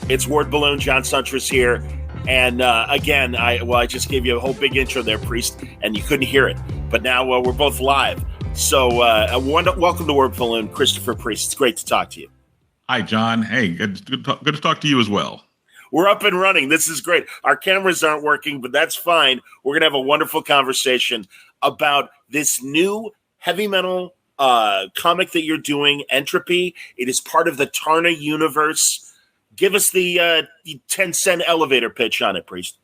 It's Word Balloon. John Suntress here. And again, I just gave you a whole big intro there, Priest, and you couldn't hear it. But now we're both live. So welcome to Word Balloon, Christopher Priest. It's great to talk to you. Hi, John. Hey, good to talk to you as well. We're up and running. This is great. Our cameras aren't working, but that's fine. We're going to have a wonderful conversation about this new heavy metal comic that you're doing, Entropy. It is part of the Tarna universe. Give us the 10-cent elevator pitch on it, Priest.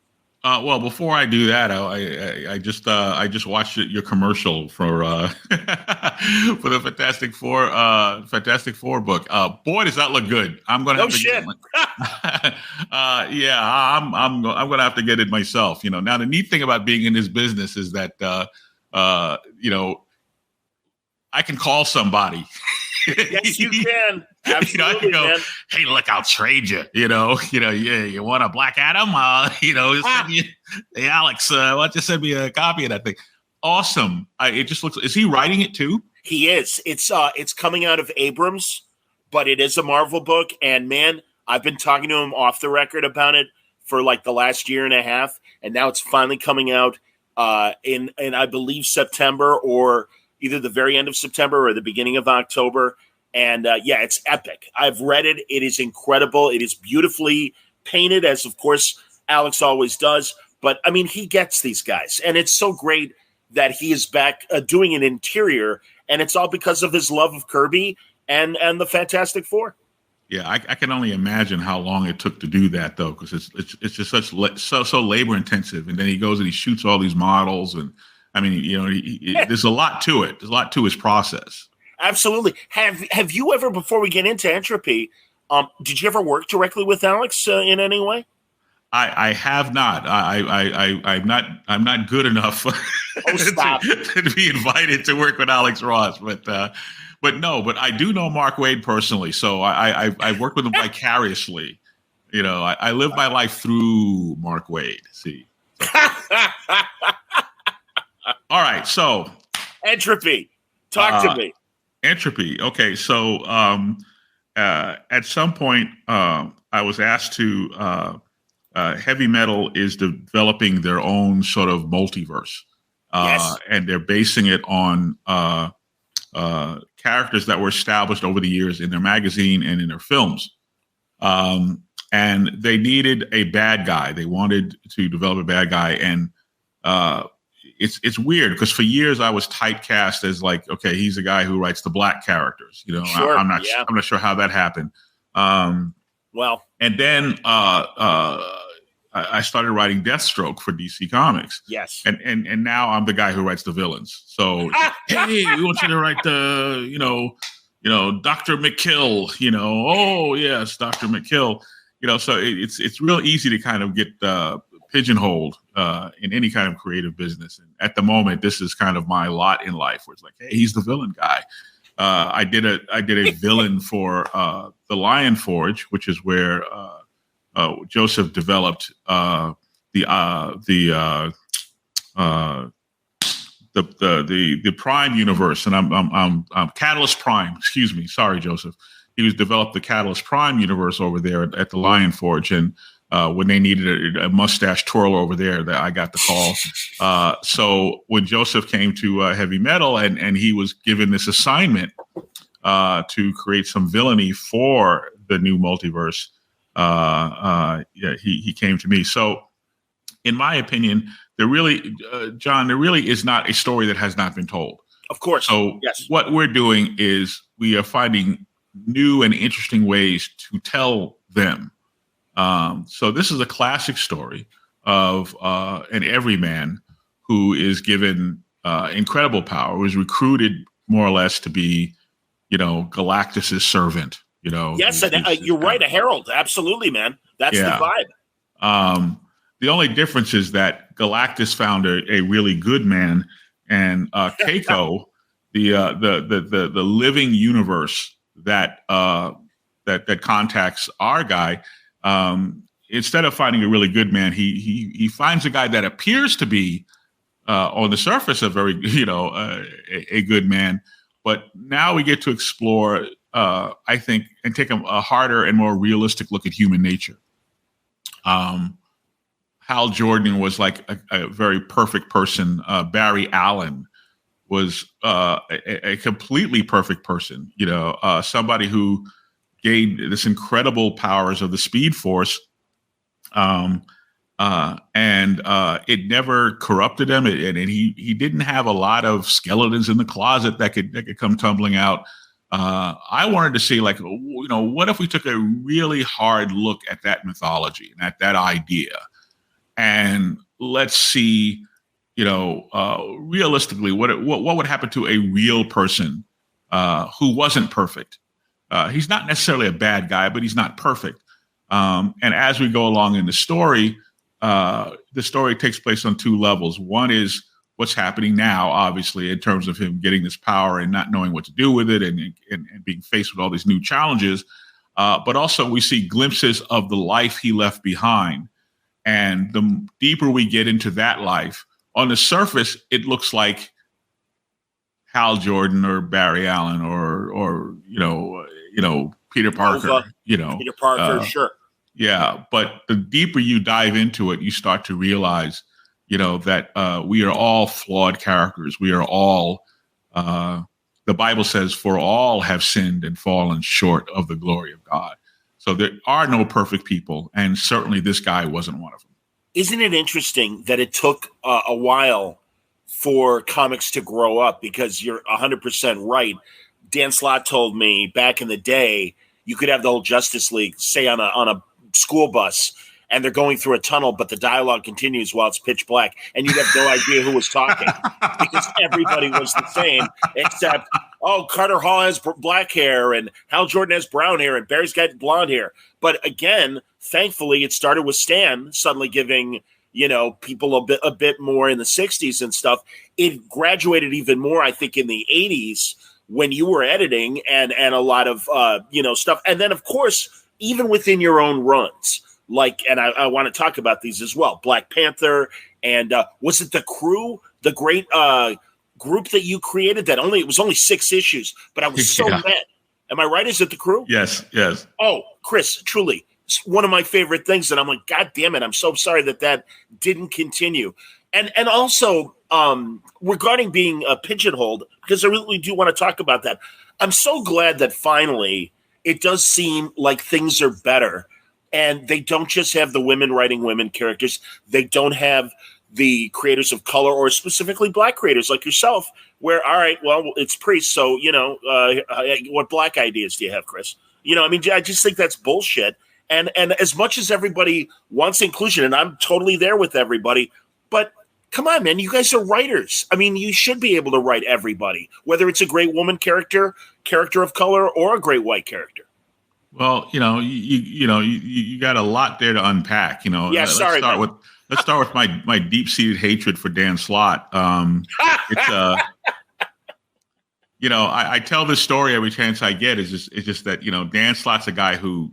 Well, before I do that, I just watched your commercial for for the Fantastic Four book. Boy, does that look good! I'm gonna have to get it. I'm gonna have to get it myself. Now the neat thing about being in this business is that I can call somebody. Yes, you can. Absolutely, I can go, man. Hey, look, I'll trade you. You want a Black Adam? Send me, hey, Alex, why don't you send me a copy of that thing? Awesome. It just looks. Is he writing it too? He is. It's coming out of Abrams, but it is a Marvel book. And man, I've been talking to him off the record about it for like the last year and a half, and now it's finally coming out in I believe September, or either the very end of September or the beginning of October. And it's epic. I've read it. It is incredible. It is beautifully painted, as of course Alex always does. But I mean, he gets these guys, and it's so great that he is back doing an interior, and it's all because of his love of Kirby and the Fantastic Four. Yeah, I can only imagine how long it took to do that, though, because it's just so labor intensive. And then he goes and he shoots all these models, and I mean, there's a lot to it. There's a lot to his process. Absolutely. Have you ever, before we get into Entropy, did you ever work directly with Alex in any way? I have not. I'm not good enough to be invited to work with Alex Ross. But I do know Mark Waid personally, so I worked with him vicariously. I live my life through Mark Waid. See. All right, so Entropy. Talk to me. Entropy. Okay, so at some point, I was asked to. Heavy metal is developing their own sort of multiverse, Yes. And they're basing it on characters that were established over the years in their magazine and in their films. And they needed a bad guy. They wanted to develop a bad guy, and it's weird because for years I was typecast as like, okay, he's the guy who writes the black characters. Sure, I'm not sure how that happened. Well, and then I started writing Deathstroke for DC Comics. Yes, and now I'm the guy who writes the villains. So hey, we want you to write the Dr. McKill. Oh yes, Dr. McKill. So it's real easy to kind of get pigeonholed in any kind of creative business. And at the moment, this is kind of my lot in life, where it's like, hey, he's the villain guy. I did a villain for the Lion Forge, which is where Joseph developed the Prime universe, and I'm Catalyst Prime. Excuse me, sorry, Joseph. He was developed the Catalyst Prime universe over there at the Lion Forge, and when they needed a mustache twirler over there, that I got the call. So when Joseph came to heavy metal, and he was given this assignment to create some villainy for the new multiverse, he came to me. So, in my opinion, John, there really is not a story that has not been told. Of course. So yes. What we're doing is we are finding new and interesting ways to tell them. So this is a classic story of an everyman who is given incredible power, who is recruited more or less to be, Galactus's servant. Yes, and you're right, a herald. Absolutely, man. That's the vibe. The only difference is that Galactus found a really good man, and Keiko, the living universe that contacts our guy. Instead of finding a really good man, he finds a guy that appears to be on the surface a very a good man, but now we get to explore I think, and take a harder and more realistic look at human nature. Hal Jordan was like a very perfect person. Barry Allen was a completely perfect person. Somebody who gained this incredible powers of the Speed Force, and it never corrupted him. And he didn't have a lot of skeletons in the closet that could come tumbling out. I wanted to see, like, what if we took a really hard look at that mythology and at that idea, and let's see, realistically, what would happen to a real person who wasn't perfect. He's not necessarily a bad guy, but he's not perfect. And as we go along in the story takes place on two levels. One is what's happening now, obviously, in terms of him getting this power and not knowing what to do with it, and being faced with all these new challenges. But also we see glimpses of the life he left behind. And the deeper we get into that life, on the surface, it looks like Hal Jordan or Barry Allen or Peter Parker. Peter Parker, sure. Yeah, but the deeper you dive into it, you start to realize, that we are all flawed characters. We are all, the Bible says, for all have sinned and fallen short of the glory of God. So there are no perfect people, and certainly this guy wasn't one of them. Isn't it interesting that it took a while for comics to grow up? Because you're 100% right. Dan Slott told me back in the day, you could have the whole Justice League, say on a school bus, and they're going through a tunnel, but the dialogue continues while it's pitch black, and you'd have no idea who was talking because everybody was the same, except, Carter Hall has black hair, and Hal Jordan has brown hair, and Barry's got blonde hair. But again, thankfully, it started with Stan suddenly giving, people a bit more in the 60s and stuff. It graduated even more, I think, in the 80s when you were editing and a lot of, stuff. And then, of course, even within your own runs, and I want to talk about these as well. Black Panther, and was it The Crew, the great group that you created? It was only 6 issues, but I was so mad. Am I right? Is it The Crew? Yes. Oh, Chris, truly, it's one of my favorite things, and I'm like, God damn it! I'm so sorry that didn't continue. And also regarding being pigeonholed, because I really do want to talk about that. I'm so glad that finally it does seem like things are better. And they don't just have the women writing women characters. They don't have the creators of color, or specifically black creators like yourself, where, all right, well, it's priests. So, what black ideas do you have, Chris? I just think that's bullshit. And as much as everybody wants inclusion, and I'm totally there with everybody, but come on, man, you guys are writers. You should be able to write everybody, whether it's a great woman character of color, or a great white character. Well, you got a lot there to unpack. Yeah, let's start with my deep-seated hatred for Dan Slott. It's I tell this story every chance I get. It's just that Dan Slott's a guy who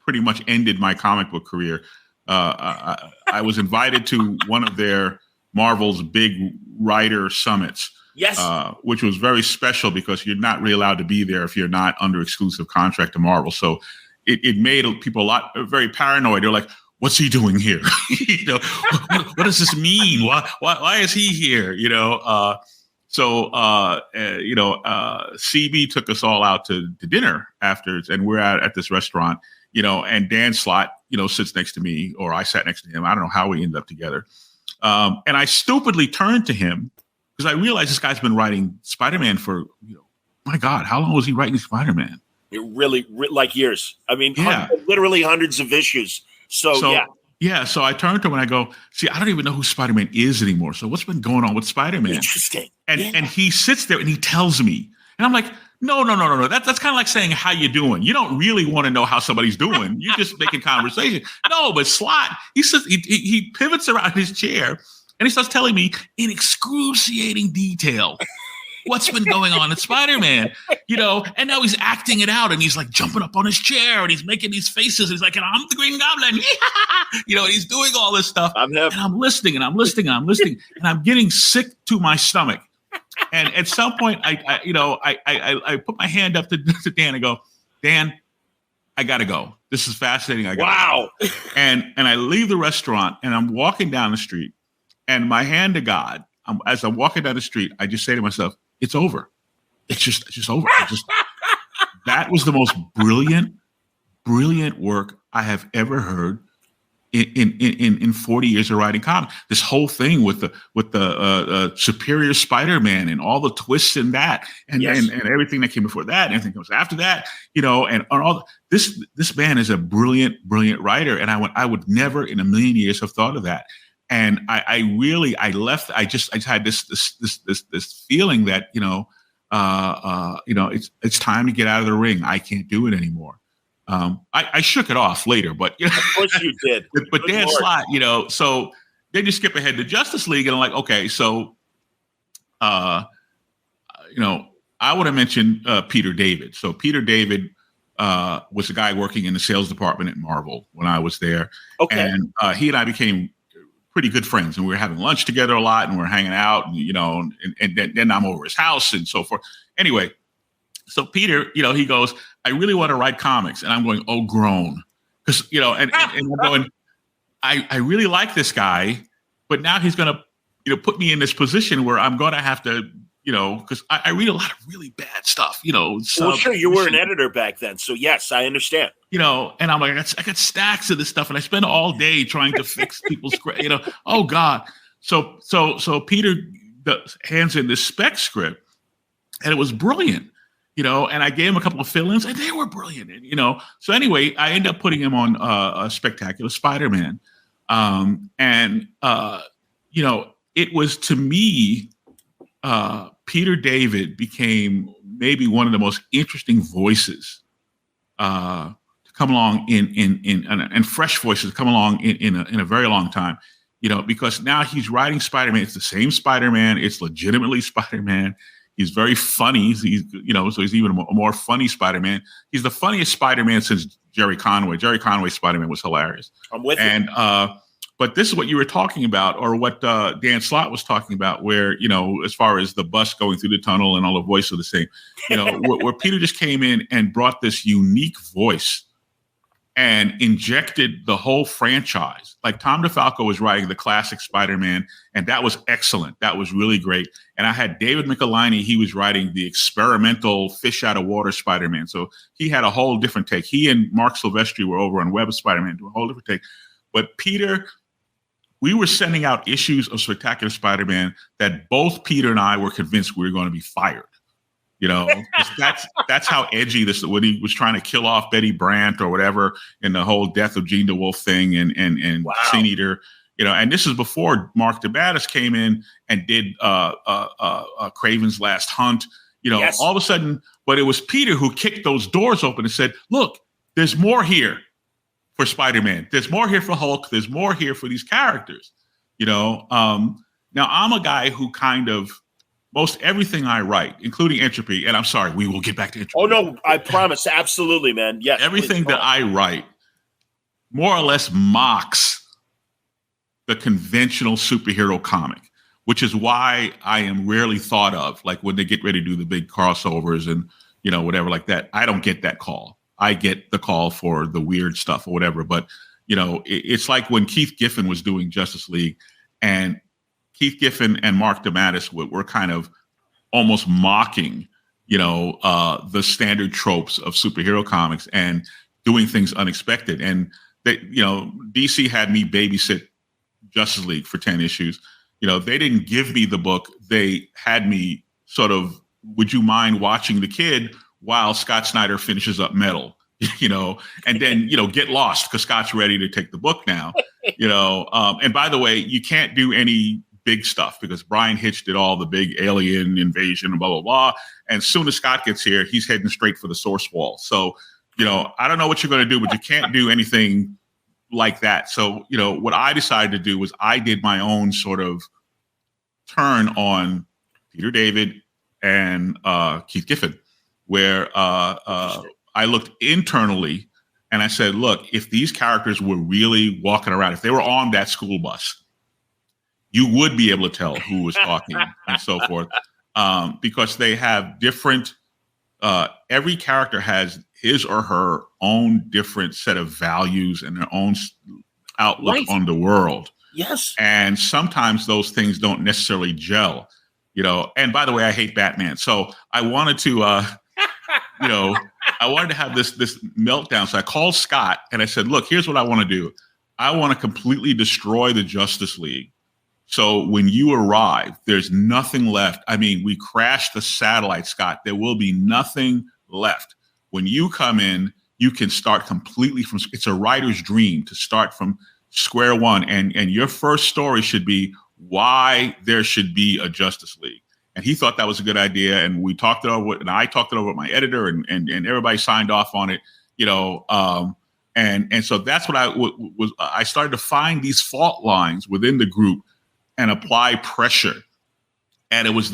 pretty much ended my comic book career. I was invited to one of their Marvel's big writer summits. Yes. Which was very special because you're not really allowed to be there if you're not under exclusive contract to Marvel. So it made people very paranoid. They're like, what's he doing here? What does this mean? Why is he here? CB took us all out to dinner after, and we're at this restaurant, and Dan Slott, sits next to me, or I sat next to him. I don't know how we ended up together. And I stupidly turned to him, because I realized this guy's been writing Spider-Man for, my God, how long was he writing Spider-Man? It really, like years. Literally hundreds of issues. So yeah. Yeah, so I turned to him and I go, see, I don't even know who Spider-Man is anymore. So what's been going on with Spider-Man? Interesting. And he sits there and he tells me. And I'm like, no. That's kind of like saying, how you doing? You don't really want to know how somebody's doing. You're just making conversation. No, but Slott, he says he pivots around his chair and he starts telling me in excruciating detail what's been going on in Spider-Man, and now he's acting it out and he's like jumping up on his chair and he's making these faces. He's like, and I'm the Green Goblin, and he's doing all this stuff. And I'm listening and I'm getting sick to my stomach. And at some point, I put my hand up to Dan and go, Dan, I got to go. This is fascinating. I got to go. And I leave the restaurant and I'm walking down the street, and my hand to God, as I'm walking down the street, I just say to myself, it's over. It's just over. That was the most brilliant work I have ever heard in 40 years of writing comics. This whole thing with the Superior Spider-Man and all the twists in that, and everything that came before that, and everything that was after that, and all this man is a brilliant writer, and I would never in a million years have thought of that. And I just had this feeling that it's time to get out of the ring. I can't do it anymore. I shook it off later, but of course you did. But Dan Slott, so then you skip ahead to Justice League, and I'm like, okay, so I would have mentioned Peter David. So Peter David was a guy working in the sales department at Marvel when I was there. Okay. And he and I became pretty good friends, and we were having lunch together a lot, and we were hanging out, and then I'm over his house and so forth. Anyway, so Peter, he goes, I really want to write comics. And I'm going, oh, groan. Because, and I'm going, I really like this guy, but now he's going to, put me in this position where I'm going to have to, because I read a lot of really bad stuff, Well, sure, you were an editor back then. So, yes, I understand. And I'm like, I got stacks of this stuff, and I spend all day trying to fix people's, oh, God. So Peter hands in this spec script, and it was brilliant. And I gave him a couple of fill-ins, and they were brilliant. And, so anyway, I ended up putting him on a Spectacular Spider-Man. It was, to me, Peter David became maybe one of the most interesting voices to come along and fresh voices to come along in a very long time. Because now he's writing Spider-Man. It's the same Spider-Man. It's legitimately Spider-Man. He's very funny. So he's even a more funny Spider-Man. He's the funniest Spider-Man since Jerry Conway. Jerry Conway's Spider-Man was hilarious. I'm with you. But this is what you were talking about, or what Dan Slott was talking about, where, as far as the bus going through the tunnel and all the voice of the same, where Peter just came in and brought this unique voice and injected the whole franchise. Like Tom DeFalco was writing the classic Spider-Man, and that was excellent. That was really great. And I had David Michelinie. He was writing the experimental fish out of water Spider-Man. So he had a whole different take. He and Mark Silvestri were over on Web of Spider-Man, doing a whole different take. But Peter, we were sending out issues of Spectacular Spider-Man that both Peter and I were convinced we were going to be fired. That's how edgy this, when he was trying to kill off Betty Brant or whatever in the whole Death of Gene DeWolf thing and wow. Sin Eater, and this is before Mark DeBattis came in and did Craven's Last Hunt, yes. All of a sudden, but it was Peter who kicked those doors open and said, look, there's more here for Spider-Man. There's more here for Hulk. There's more here for these characters, Now I'm a guy who kind of, most everything I write, including Entropy, and I'm sorry, we will get back to Entropy. Oh, no, I promise. Absolutely, man. Yes. Everything that I write more or less mocks the conventional superhero comic, which is why I am rarely thought of. Like when they get ready to do the big crossovers and, whatever like that, I don't get that call. I get the call for the weird stuff or whatever. But, it's like when Keith Giffen was doing Justice League, and Keith Giffen and Mark DeMatteis were kind of almost mocking, the standard tropes of superhero comics and doing things unexpected. And they, DC had me babysit Justice League for 10 issues. They didn't give me the book. They had me sort of, would you mind watching the kid while Scott Snyder finishes up Metal, and then, get lost because Scott's ready to take the book now, and by the way, you can't do any big stuff because Brian Hitch did all the big alien invasion and blah, blah, blah. And as soon as Scott gets here, he's heading straight for the source wall. So, I don't know what you're going to do, but you can't do anything like that. So, what I decided to do was I did my own sort of turn on Peter David and Keith Giffen, where I looked internally and I said, look, if these characters were really walking around, if they were on that school bus, you would be able to tell who was talking and so forth. because they have different. Every character has his or her own different set of values and their own outlook on the world. Yes. And sometimes those things don't necessarily gel, and by the way, I hate Batman. So I wanted to, I wanted to have this meltdown. So I called Scott and I said, look, here's what I want to do. I want to completely destroy the Justice League. So when you arrive, there's nothing left. I mean, we crashed the satellite, Scott. There will be nothing left. When you come in, you can start completely from, it's a writer's dream to start from square one. And your first story should be why there should be a Justice League. And he thought that was a good idea. And we talked it over, and I talked it over with my editor, and everybody signed off on it, and so that's what I started to find these fault lines within the group and apply pressure. And it was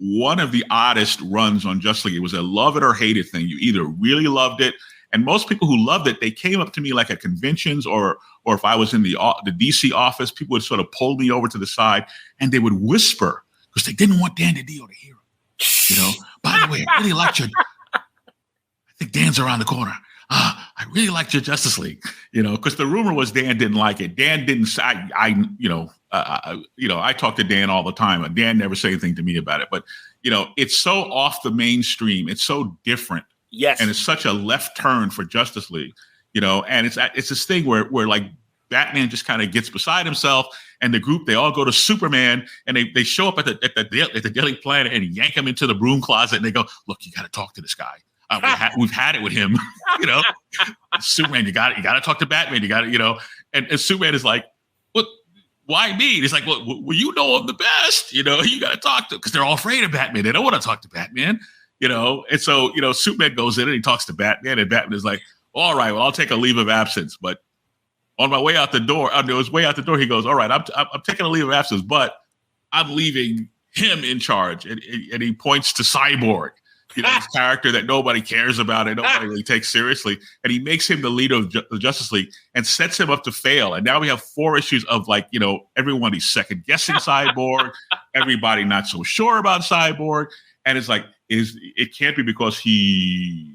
one of the oddest runs on Justice League. It was a love it or hate it thing. You either really loved it, and most people who loved it, they came up to me like at conventions or if I was in the DC office, people would sort of pull me over to the side and they would whisper because they didn't want Dan DiDio to hear him. By the way, I really liked your. I think Dan's around the corner. I really liked your Justice League, because the rumor was Dan didn't like it. Dan didn't. I talk to Dan all the time, and Dan never said anything to me about it. But it's so off the mainstream. It's so different. Yes, and it's such a left turn for Justice League. And it's this thing where like Batman just kind of gets beside himself, and the group, they all go to Superman, and they show up at the Daily Planet and yank him into the broom closet, and they go, "Look, you got to talk to this guy. We've had it with him." Superman, you got to talk to Batman. You got to, and Superman is like, "What? Why me?" He's like, "Well, you know him the best. You got to talk to," because they're all afraid of Batman. They don't want to talk to Batman. And so Superman goes in and he talks to Batman, and Batman is like, "All right, well, I'll take a leave of absence." But on my way out the door, on his way out the door, he goes, "All right, I'm taking a leave of absence, but I'm leaving him in charge." And he points to Cyborg, this character that nobody cares about and nobody really takes seriously. And he makes him the leader of the Justice League and sets him up to fail. And now we have 4 issues of everyone he's second guessing Cyborg, everybody not so sure about Cyborg. And it's like, it can't be because he's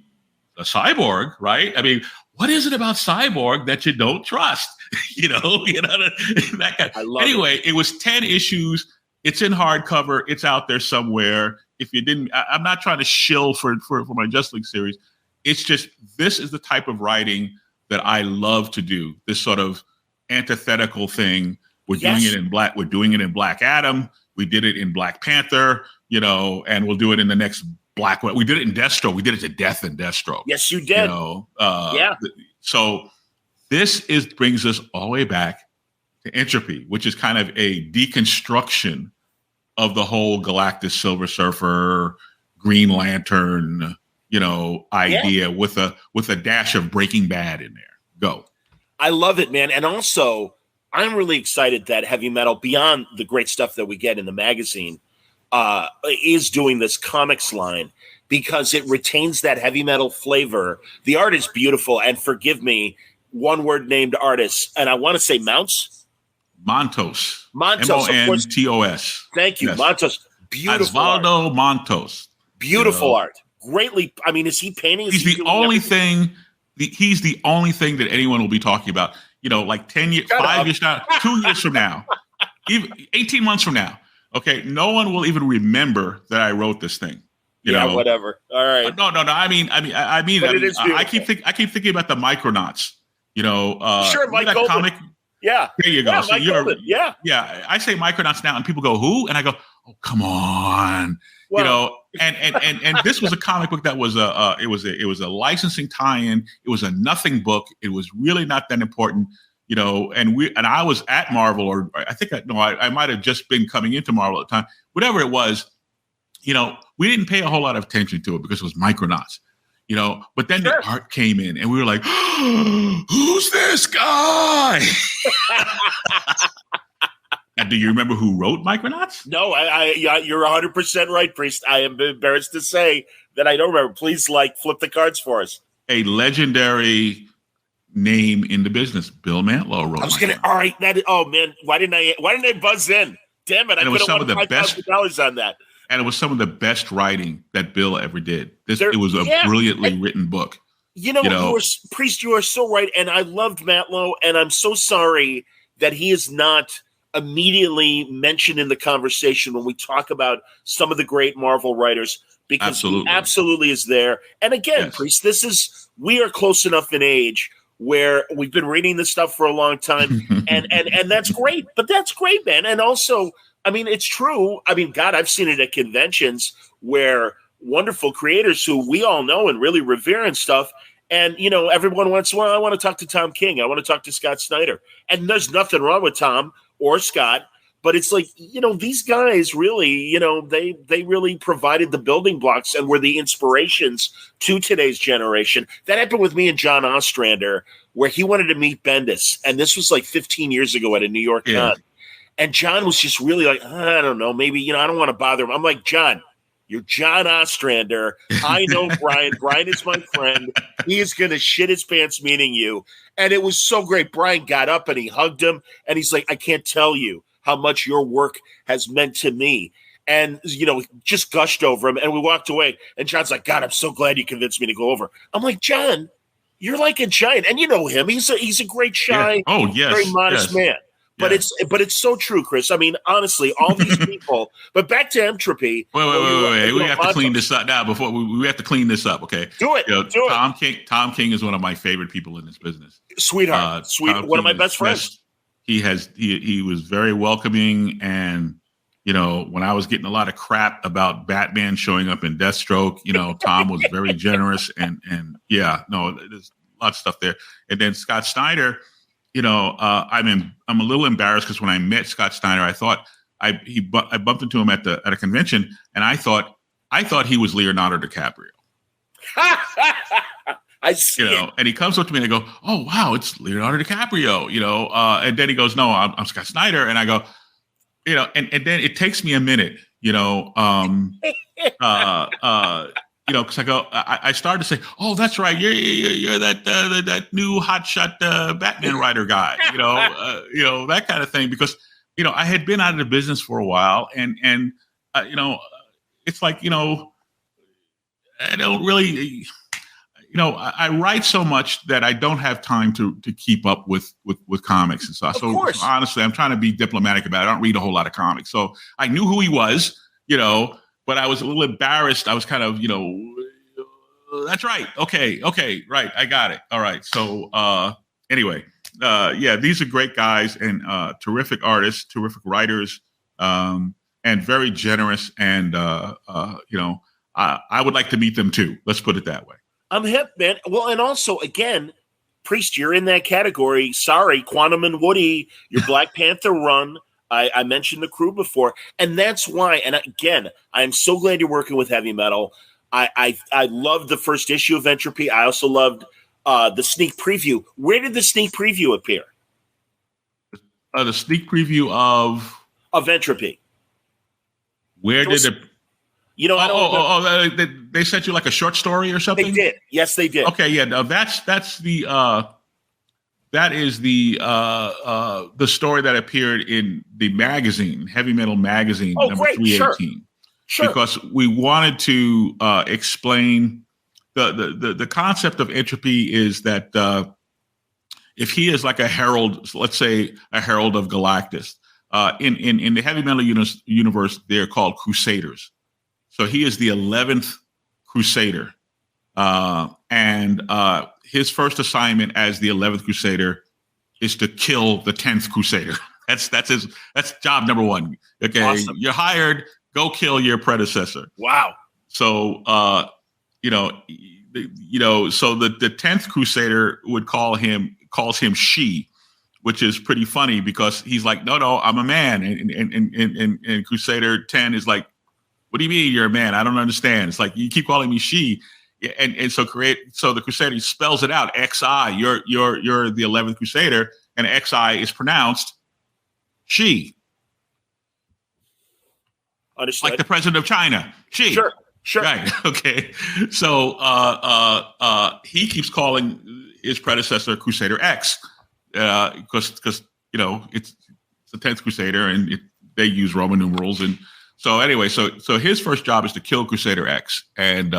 a cyborg, right? I mean, what is it about Cyborg that you don't trust? That guy. Anyway, it was 10 issues. It's in hardcover. It's out there somewhere. If you didn't, I'm not trying to shill for my Justice League series. It's just, this is the type of writing that I love to do. This sort of antithetical thing. We're doing it in Black. We're doing it in Black Adam. We did it in Black Panther. And we'll do it in the next Black one. We did it in Deathstroke. We did it to death in Deathstroke. Yes, you did. So this brings us all the way back to Entropy, which is kind of a deconstruction of the whole Galactus, Silver Surfer, Green Lantern, idea with a dash of Breaking Bad in there. Go. I love it, man. And also, I'm really excited that Heavy Metal, beyond the great stuff that we get in the magazine, is doing this comics line because it retains that Heavy Metal flavor. The art is beautiful, and forgive me, one-word named artist, and I want to say Montos. Montos. Thank you, yes. Montos. Beautiful Osvaldo art. Montos. Beautiful art. Greatly. I mean, is he painting? He's the only thing. He's the only thing that anyone will be talking about. Like 10 years, 5 years now, 2 years from now, even 18 months from now. Okay, no one will even remember that I wrote this thing. Whatever. All right. No. I mean, I keep thinking about the Micronauts. Sure, Mike Golden. Comic. Yeah. There you go. Yeah, so yeah. I say Micronauts now, and people go, "Who?" And I go, "Oh, come on." Well, and this was a comic book that was it was a licensing tie-in. It was a nothing book. It was really not that important. And I was at Marvel, or I think I might have just been coming into Marvel at the time. Whatever it was, we didn't pay a whole lot of attention to it because it was Micronauts. But then the art came in, and we were like, "Who's this guy?" And do you remember who wrote Micronauts? No, you're 100% right, Priest. I am embarrassed to say that I don't remember. Please, flip the cards for us. A legendary name in the business, Bill Mantlo wrote. I was gonna. All right, oh man, why didn't I buzz in? Damn it! I could have won $5,000 on that. and it was some of the best writing that Bill ever did. It was a Yeah. brilliantly written book. Priest, you are so right. And I loved Matlow, and I'm so sorry that he is not immediately mentioned in the conversation when we talk about some of the great Marvel writers, because he absolutely is there. And again, Yes. Priest, we are close enough in age where we've been reading this stuff for a long time, and that's great. But that's great, man. And also, I mean, it's true. I mean, God, I've seen it at conventions where wonderful creators who we all know and really revere and stuff. And, everyone wants, well, I want to talk to Tom King. I want to talk to Scott Snyder. And there's nothing wrong with Tom or Scott. But it's like, these guys really, they really provided the building blocks and were the inspirations to today's generation. That happened with me and John Ostrander, where he wanted to meet Bendis. And this was like 15 years ago at a New York con. And John was just really like, I don't know, maybe, I don't want to bother him. I'm like, John, you're John Ostrander. I know Brian. Brian is my friend. He is going to shit his pants meeting you. And it was so great. Brian got up and he hugged him. And he's like, I can't tell you how much your work has meant to me. And, just gushed over him. And we walked away. And John's like, God, I'm so glad you convinced me to go over. I'm like, John, you're like a giant. And you know him. He's a great, shy, very modest man. But it's so true, Chris. I mean, honestly, all these people. But back to Entropy. Wait. We have to clean this up now. Before we have to clean this up, okay? Do it. Tom King is one of my favorite people in this business. Sweetheart, one of my best friends. He was very welcoming, and when I was getting a lot of crap about Batman showing up in Deathstroke, Tom was very generous, and there's a lot of stuff there. And then Scott Snyder. I'm a little embarrassed because when I met Scott Snyder, I thought I bumped into him at a convention, and I thought he was Leonardo DiCaprio. I see. And he comes up to me and I go, "Oh wow, it's Leonardo DiCaprio." And then he goes, "No, I'm Scott Snyder," and I go, and then it takes me a minute, because I started to say, "Oh, that's right, you're that new hotshot Batman writer guy," that kind of thing. Because I had been out of the business for a while, and it's like I don't really, I write so much that I don't have time to keep up with comics and stuff. So honestly, I'm trying to be diplomatic about it. I don't read a whole lot of comics, so I knew who he was, but I was a little embarrassed. I was kind of, that's right. Okay. Right. I got it. All right. So anyway, these are great guys and terrific artists, terrific writers, and very generous. And, I would like to meet them too. Let's put it that way. I'm hip, man. Well, and also, again, Priest, you're in that category. Sorry, Quantum and Woody, your Black Panther run. I mentioned the crew before, and that's why. And again, I'm so glad you're working with heavy metal. I loved the first issue of Entropy. I also loved the sneak preview. Where did the sneak preview appear? The sneak preview of Entropy. Where did it? They sent you like a short story or something. They did. Yes, they did. Okay, yeah. No, that's the. That is the story that appeared in the magazine, Heavy Metal Magazine, number 318. Sure. Because we wanted to explain the concept of Entropy is that if he is like a herald, let's say a herald of Galactus, in the Heavy Metal universe, they're called Crusaders. So he is the 11th Crusader. And his first assignment as the 11th Crusader is to kill the 10th Crusader. That's job number one. Okay, awesome. You're hired. Go kill your predecessor. Wow. So so the 10th Crusader calls him she, which is pretty funny because he's like, no, I'm a man, and Crusader 10 is like, what do you mean you're a man? I don't understand. It's like you keep calling me she. And so the Crusader spells it out. XI, you're the 11th Crusader, and XI is pronounced she. Understood. Like the president of China. She. Sure. Right. Okay. So he keeps calling his predecessor Crusader X because it's the 10th Crusader and they use Roman numerals, and So anyway, so his first job is to kill Crusader X, and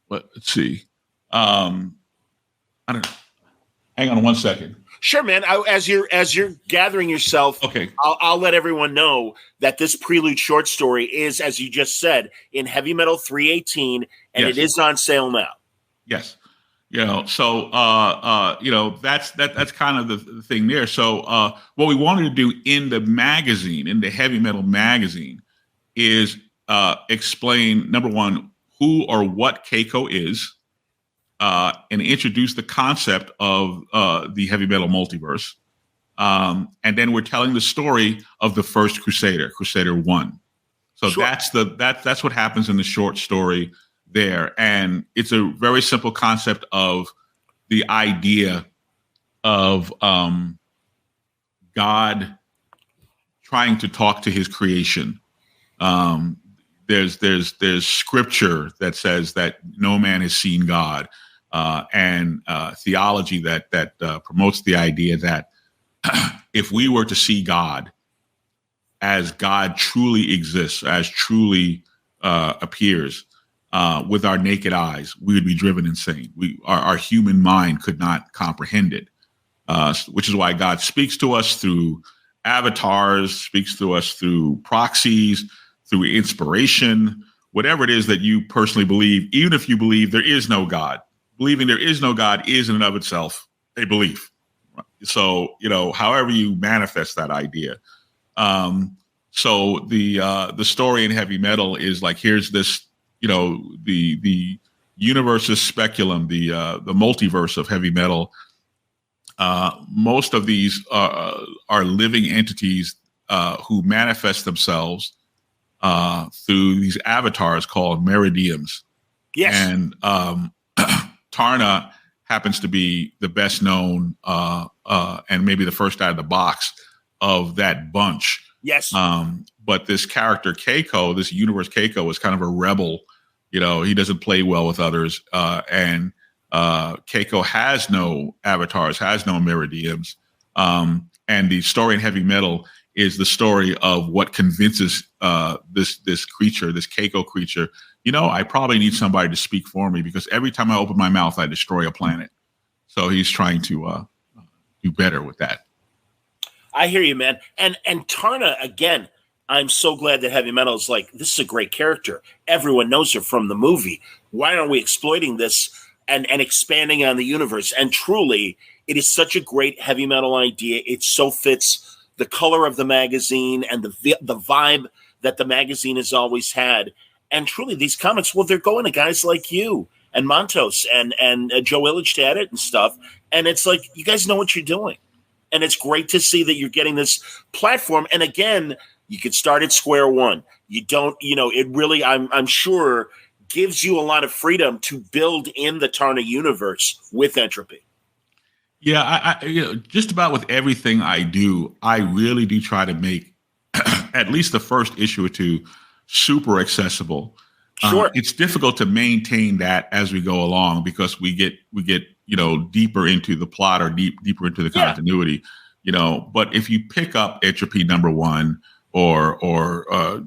let's see. I don't know. Hang on one second. Sure, man. As you're gathering yourself, okay, I'll let everyone know that this prelude short story is, as you just said, in Heavy Metal 318, and yes. It is on sale now. Yes, so that's kind of the thing there. So what we wanted to do in the magazine, in the Heavy Metal magazine, is explain, number one, who or what Keiko is. And introduce the concept of the heavy metal multiverse. And then we're telling the story of the first Crusader 1. So sure. that's what happens in the short story there. And it's a very simple concept of the idea of God trying to talk to his creation. There's scripture that says that no man has seen God. And theology that promotes the idea that if we were to see God as God truly exists, as truly appears with our naked eyes, we would be driven insane. Our human mind could not comprehend it, which is why God speaks to us through avatars, speaks to us through proxies, through inspiration, whatever it is that you personally believe, even if you believe there is no God. Believing there is no God is in and of itself a belief. So, however you manifest that idea. So the story in Heavy Metal is like, here's this, the universe's speculum, the multiverse of Heavy Metal. Most of these are living entities who manifest themselves through these avatars called meridiums. Yes. And Tarna happens to be the best known and maybe the first out of the box of that bunch. Yes. But this character Keiko, this universe Keiko, is kind of a rebel. He doesn't play well with others. And Keiko has no avatars, has no meridiums. And the story in Heavy Metal is the story of what convinces this creature, this Keiko creature, I probably need somebody to speak for me, because every time I open my mouth, I destroy a planet. So he's trying to do better with that. I hear you, man. And Tarna, again, I'm so glad that Heavy Metal is like, this is a great character. Everyone knows her from the movie. Why aren't we exploiting this and expanding on the universe? And truly, it is such a great Heavy Metal idea. It so fits the color of the magazine and the vibe that the magazine has always had. And truly, these comics, well, they're going to guys like you and Montos and Joe Illich to edit and stuff. And it's like, you guys know what you're doing. And it's great to see that you're getting this platform. And again, you could start at square one. You don't, it really, I'm sure, gives you a lot of freedom to build in the Tarna universe with Entropy. Yeah, I just about with everything I do, I really do try to make at least the first issue or two super accessible. Sure. It's difficult to maintain that as we go along, because we get deeper into the plot or deeper into the continuity, but if you pick up Entropy #1 or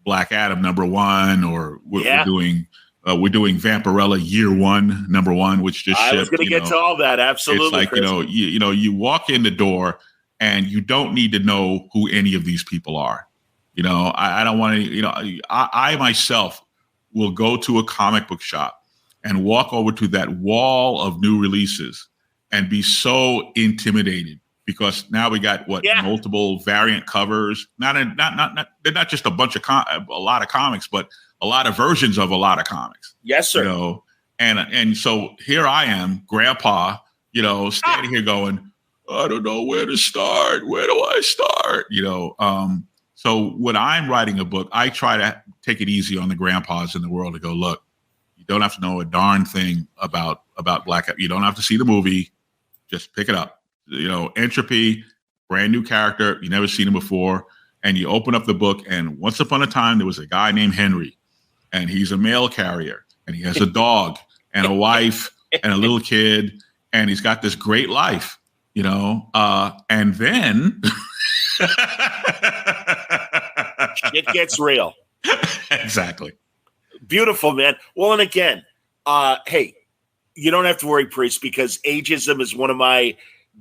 Black Adam #1, or we're doing Vampirlella Year 1 #1, which just shipped. I was going to get to all that. Absolutely. It's like, you walk in the door and you don't need to know who any of these people are. I don't want to, I myself will go to a comic book shop and walk over to that wall of new releases and be so intimidated, because now we got multiple variant covers. They're not just a bunch of a lot of comics, but a lot of versions of a lot of comics. Yes, sir. And so here I am, Grandpa, standing here going, I don't know where to start. Where do I start? So when I'm writing a book, I try to take it easy on the grandpas in the world to go, look, you don't have to know a darn thing about Black Adam. You don't have to see the movie. Just pick it up. Entropy, brand new character. You never seen him before. And you open up the book, and once upon a time, there was a guy named Henry, and he's a mail carrier, and he has a dog and a wife and a little kid, and he's got this great life, and then Shit gets real. Exactly. Beautiful, man. Well, and again, hey, you don't have to worry, Priest, because ageism is one of my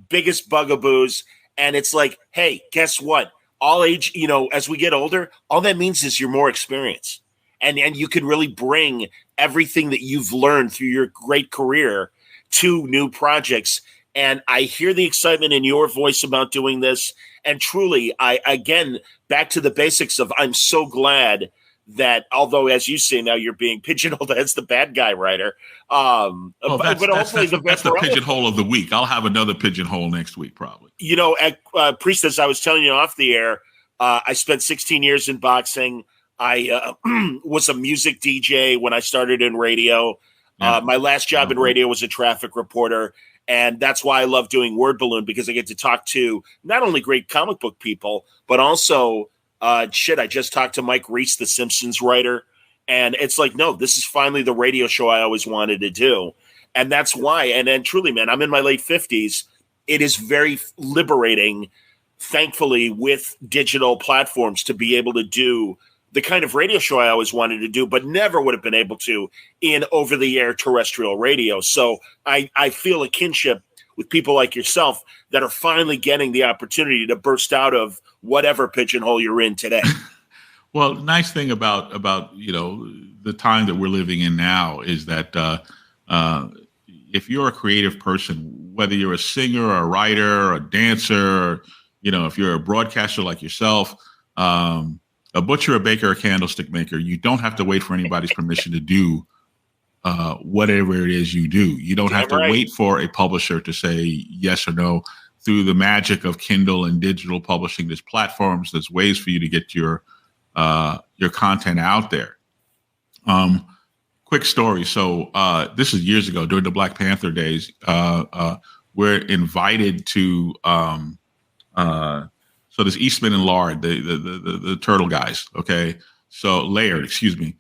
biggest bugaboos. And it's like, hey, guess what? All age, as we get older, all that means is you're more experienced. And you can really bring everything that you've learned through your great career to new projects. And I hear the excitement in your voice about doing this. And truly, again, back to the basics of I'm so glad that, although, as you say now, you're being pigeonholed as the bad guy writer. That's the pigeonhole of the week. I'll have another pigeonhole next week, probably. Priest, as I was telling you off the air, I spent 16 years in boxing. I was a music DJ when I started in radio. Yeah. My last job in radio was a traffic reporter. And that's why I love doing Word Balloon, because I get to talk to not only great comic book people, but also, I just talked to Mike Reese, the Simpsons writer. And it's like, no, this is finally the radio show I always wanted to do. And that's why. And then truly, man, I'm in my late 50s. It is very liberating, thankfully, with digital platforms to be able to do the kind of radio show I always wanted to do, but never would have been able to in over-the-air terrestrial radio. So I feel a kinship with people like yourself that are finally getting the opportunity to burst out of whatever pigeonhole you're in today. Well, nice thing about the time that we're living in now is that if you're a creative person, whether you're a singer, or a writer, or a dancer, or, if you're a broadcaster like yourself, a butcher, a baker, a candlestick maker, you don't have to wait for anybody's permission to do whatever it is you do. You don't have to wait for a publisher to say yes or no. Through the magic of Kindle and digital publishing, there's platforms, there's ways for you to get your content out there. Quick story. So this is years ago during the Black Panther days. We're invited to so there's Eastman and Lard, the turtle guys. Okay, so Laird, excuse me.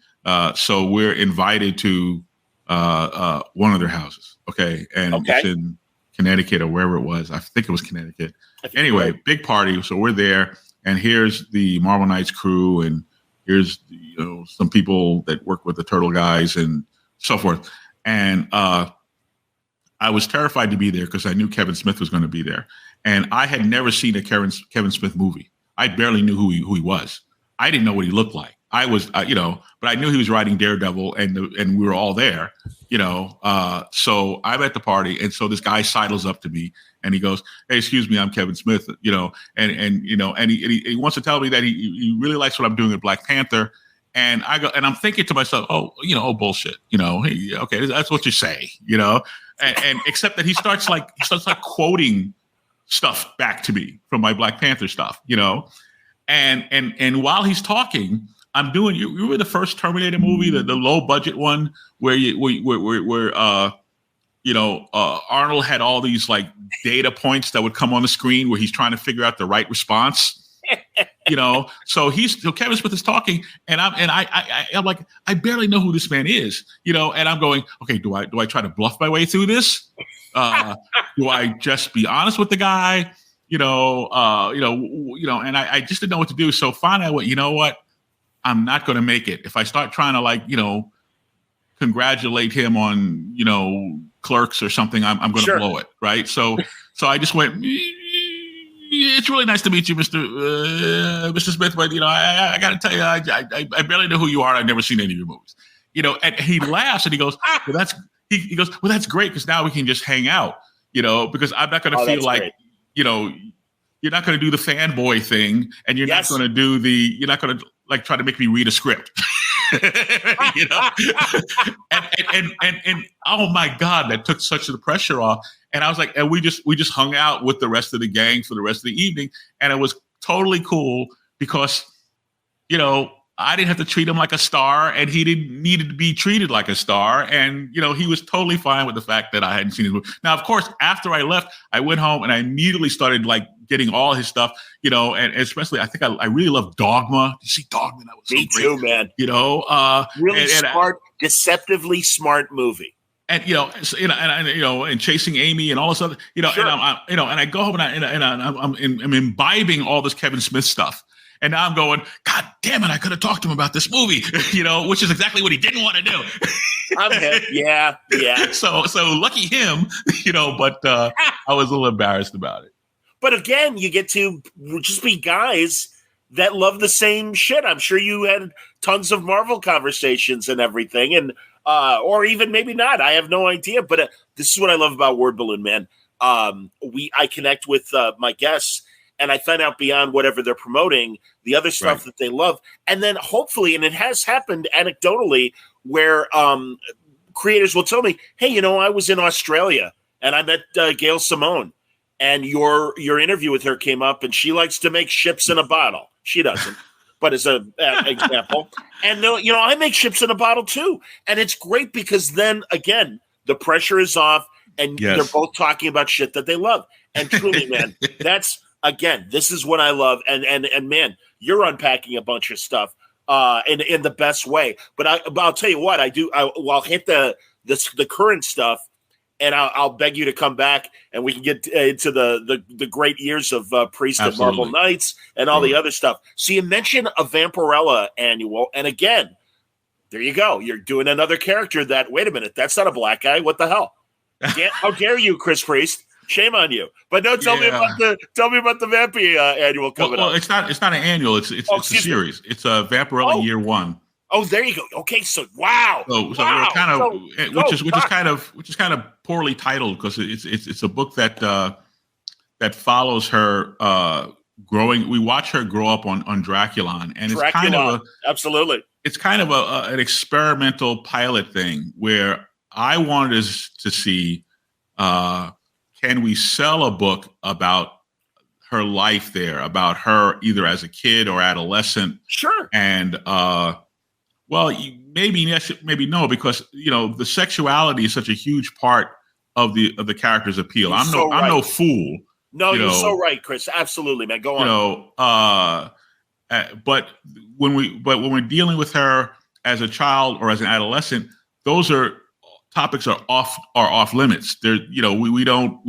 So we're invited to one of their houses. Okay, and it's in Connecticut or wherever it was. I think it was Connecticut. Anyway, big party. So we're there, and here's the Marvel Knights crew, and here's some people that work with the turtle guys and so forth. And I was terrified to be there because I knew Kevin Smith was going to be there. And I had never seen a Kevin Smith movie. I barely knew who he was. I didn't know what he looked like. I was, but I knew he was writing Daredevil, and we were all there, So I'm at the party, and so this guy sidles up to me, and he goes, "Hey, excuse me, I'm Kevin Smith," and he wants to tell me that he really likes what I'm doing at Black Panther. And I go, and I'm thinking to myself, bullshit, okay, that's what you say, and except that he starts quoting stuff back to me from my Black Panther stuff, and while he's talking, I'm doing. You remember the first Terminator movie, the low budget one, where Arnold had all these like data points that would come on the screen where he's trying to figure out the right response. So Kevin Smith is talking, and I'm like, I barely know who this man is, and I'm going, okay, do I try to bluff my way through this? Do I just be honest with the guy? And I just didn't know what to do. So finally I went, you know what? I'm not going to make it. If I start trying to congratulate him on, Clerks or something, I'm going to blow it. Right. So I just went, it's really nice to meet you, Mr. Smith. But, I got to tell you, I barely know who you are. I've never seen any of your movies, and he laughs and he goes, well, he goes, well, that's great. Cause now we can just hang out, because I'm not going to feel like, great. You're not going to do the fanboy thing, and you're not going to do you're not going to try to make me read a script, and oh my God, that took such the pressure off. And I was like, and we just hung out with the rest of the gang for the rest of the evening. And it was totally cool because, I didn't have to treat him like a star, and he didn't need to be treated like a star. And, he was totally fine with the fact that I hadn't seen his movie. Now, of course, after I left, I went home and I immediately started getting all his stuff, and especially I think I really love Dogma. Did you see Dogma? That was so Me great. Too, man. Really smart, deceptively smart movie. And and Chasing Amy and all this other, and I go home and I'm imbibing all this Kevin Smith stuff. And now I'm going, God damn it, I could have talked to him about this movie, which is exactly what he didn't want to do. I'm hip. Yeah. So lucky him, but I was a little embarrassed about it. But again, you get to just be guys that love the same shit. I'm sure you had tons of Marvel conversations and everything, and or even maybe not. I have no idea. But this is what I love about Word Balloon, man. I connect with my guests, and I find out beyond whatever they're promoting the other stuff that they love, and then hopefully, and it has happened anecdotally, where creators will tell me, "Hey, I was in Australia and I met Gail Simone." And your interview with her came up, and she likes to make ships in a bottle. She doesn't, but as an example. And I make ships in a bottle too, and it's great because then again the pressure is off, and they're both talking about shit that they love. And truly, man, this is what I love. And man, you're unpacking a bunch of stuff in the best way. But I'll tell you what I do. I'll hit the current stuff. And I'll beg you to come back, and we can get into the great years of Priest at Marble Knights and all the other stuff. So you mentioned a Vampirlella annual, and again, there you go. You're doing another character that. Wait a minute, that's not a black guy. What the hell? How dare you, Chris Priest? Shame on you. But no, tell me about the Vampy annual coming up. Well, it's not an annual. It's a series. It's a Vampirella Year One. Oh, there you go. Okay, so wow. So we're kind of, which is kind of poorly titled because it's a book that follows her growing. We watch her grow up on Draculon, and it's kind of absolutely. It's kind of an experimental pilot thing where I wanted us to see, can we sell a book about her life there, about her either as a kid or adolescent? Sure. And well, maybe yes, maybe no, because the sexuality is such a huge part of the character's appeal. I'm no fool. No, you're so right, Chris. Absolutely, man. Go on. But when we're dealing with her as a child or as an adolescent, those topics are off limits. They're we don't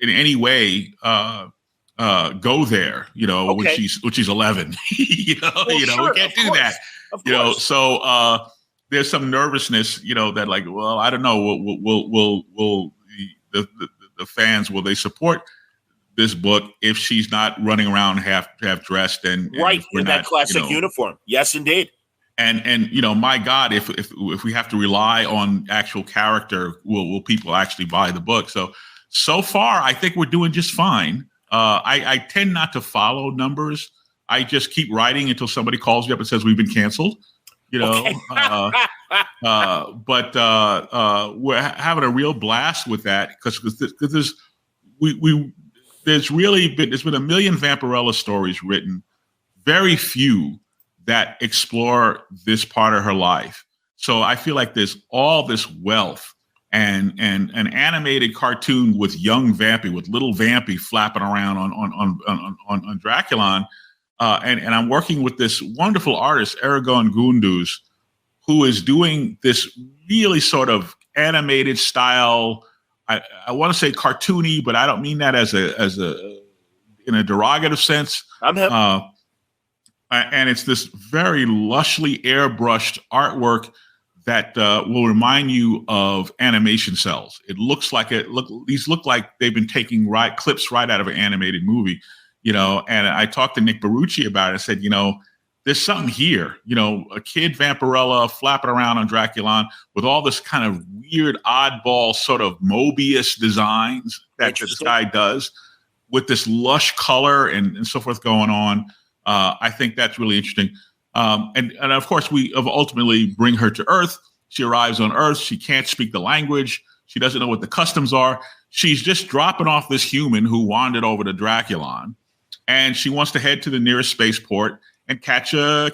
in any way go there. When she's 11. Sure, we can't do that. So there's some nervousness, that like, well, I don't know, will the fans, will they support this book if she's not running around half dressed and in that classic uniform? Yes, indeed. And my God, if we have to rely on actual character, will people actually buy the book? So far, I think we're doing just fine. I tend not to follow numbers. I just keep writing until somebody calls me up and says we've been canceled, Okay. But we're having a real blast with that because there's been a million Vampirella stories written, very few that explore this part of her life. So I feel like there's all this wealth and an animated cartoon with young Vampy, with little Vampy flapping around on Draculon. And I'm working with this wonderful artist, Aragon Gunduz, who is doing this really sort of animated style. I want to say cartoony, but I don't mean that as a in a derogative sense. And it's this very lushly airbrushed artwork that will remind you of animation cells. It looks like these look like they've been taking clips right out of an animated movie. And I talked to Nick Barucci about it. I said, there's something here, a kid Vampirella flapping around on Draculon with all this kind of weird oddball sort of Mobius designs that this guy does with this lush color and so forth going on. I think that's really interesting. And of course, we ultimately bring her to Earth. She arrives on Earth. She can't speak the language. She doesn't know what the customs are. She's just dropping off this human who wandered over to Draculon. And she wants to head to the nearest spaceport and catch a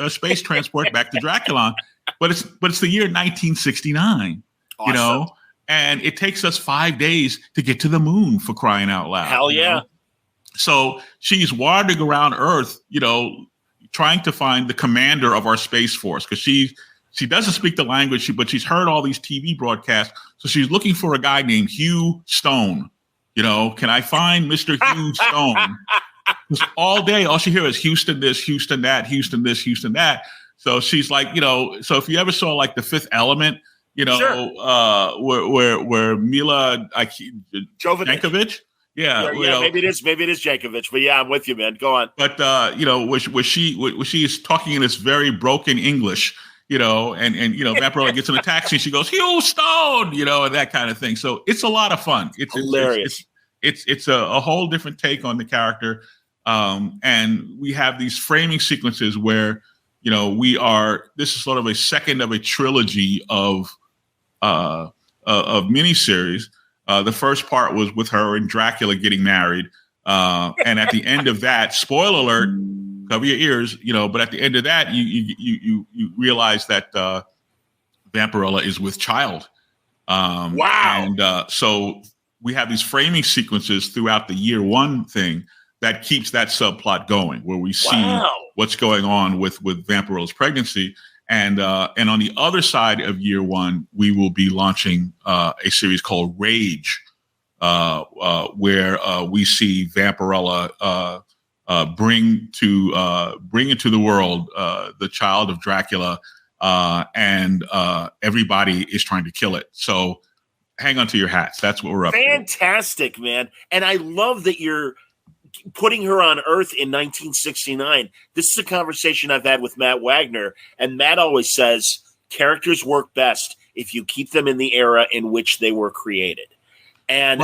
space transport back to Draculon. But it's the year 1969, awesome. And it takes us 5 days to get to the moon, for crying out loud. Hell yeah. So she's wandering around Earth, trying to find the commander of our Space Force because she doesn't speak the language, but she's heard all these TV broadcasts. So she's looking for a guy named Hugh Stone. Can I find Mr. Hugh Stone? 'Cause all day, all she hears is Houston this, Houston that, Houston this, Houston that. So she's like, so if you ever saw like The Fifth Element, Sure. where Mila Jankovic, Yeah, maybe it is Jankovic, but yeah, I'm with you, man. Go on. But where she is talking in this very broken English, and Vampirella gets in a taxi and she goes, Houston, and that kind of thing. So it's a lot of fun. It's hilarious. It's a whole different take on the character. And we have these framing sequences where, this is sort of a second of a trilogy of miniseries. The first part was with her and Dracula getting married. And at the end of that, spoiler alert, cover your ears, but at the end of that, you realize that Vampirella is with child. Wow. And so we have these framing sequences throughout the year one thing that keeps that subplot going, where we see what's going on with Vampirella's pregnancy. And on the other side of year one, we will be launching a series called Rage, where we see Vampirella bring into the world the child of Dracula, and everybody is trying to kill it. So hang on to your hats. That's what we're up to. Fantastic, man. And I love that you're putting her on Earth in 1969. This is a conversation I've had with Matt Wagner, and Matt always says characters work best if you keep them in the era in which they were created. And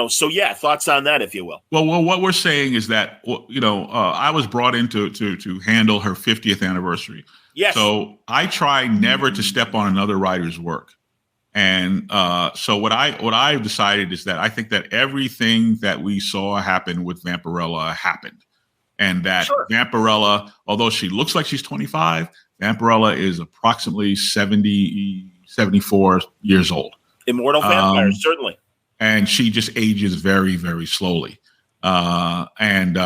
so yeah, thoughts on that, if you will. Well, what we're saying is that I was brought in to handle her 50th anniversary. Yes. So I try never to step on another writer's work. And so what I've decided is that I think that everything that we saw happen with Vampirella happened. And that Vampirella, although she looks like she's 25, Vampirella is approximately 70, 74 years old. Immortal vampire, certainly. And she just ages very, very slowly. And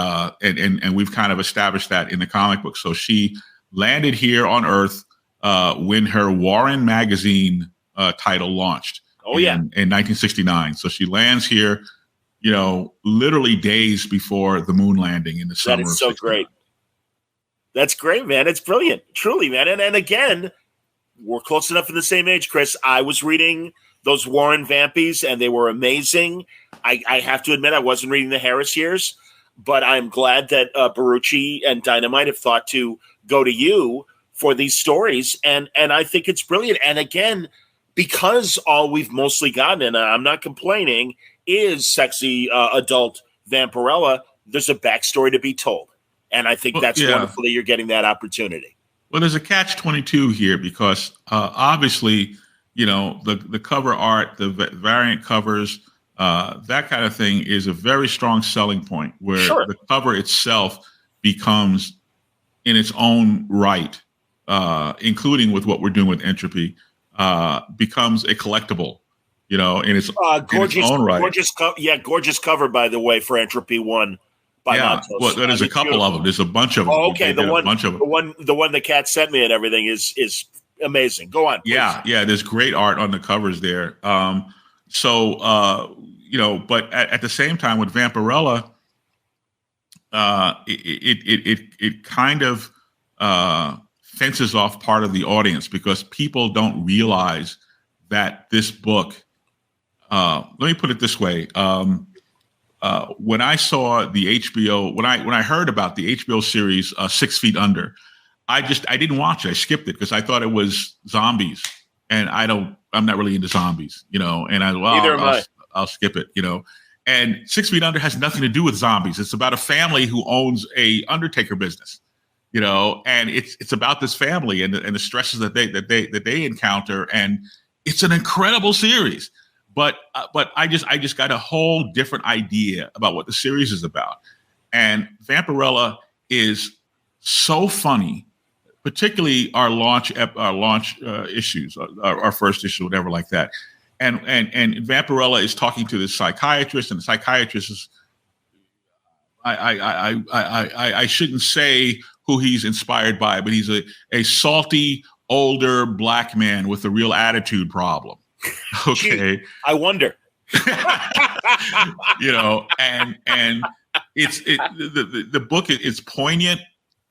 we've kind of established that in the comic book. So she landed here on Earth when her Warren magazine title launched in 1969. So she lands here, literally days before the moon landing in the summer. That is so great. That's great, man. It's brilliant. Truly, man. And again, we're close enough in the same age, Chris. I was reading those Warren Vampies, and they were amazing. I have to admit, I wasn't reading the Harris years, but I'm glad that Barucci and Dynamite have thought to go to you for these stories. And I think it's brilliant. And again, because all we've mostly gotten, and I'm not complaining, is sexy adult Vampirella, there's a backstory to be told. And I think that's wonderful that you're getting that opportunity. Well, there's a catch-22 here because obviously, the cover art, the variant covers, that kind of thing is a very strong selling point where the cover itself becomes in its own right, including with what we're doing with Entropy, becomes a collectible, in its own right. Gorgeous cover, by the way, for Entropy 1. Well, there's a couple of them. There's a bunch of them. Oh, okay, the one the cat sent me and everything is amazing. Go on. Please. Yeah. There's great art on the covers there. But at the same time with Vampirella, it kind of fences off part of the audience because people don't realize that this book. Let me put it this way. When I saw the HBO, when I heard about the HBO series 6 Feet Under, I didn't watch it. I skipped it because I thought it was zombies, and I'm not really into zombies, and I'll skip it, And 6 Feet Under has nothing to do with zombies. It's about a family who owns a undertaker business, and it's about this family and the stresses that they encounter, and it's an incredible series. But I just got a whole different idea about what the series is about. And Vampirella is so funny, particularly our launch issues, our first issue, whatever like that. And Vampirella is talking to this psychiatrist, and the psychiatrist is I shouldn't say who he's inspired by, but he's a salty older black man with a real attitude problem. Okay. Gee, I wonder. The book is poignant.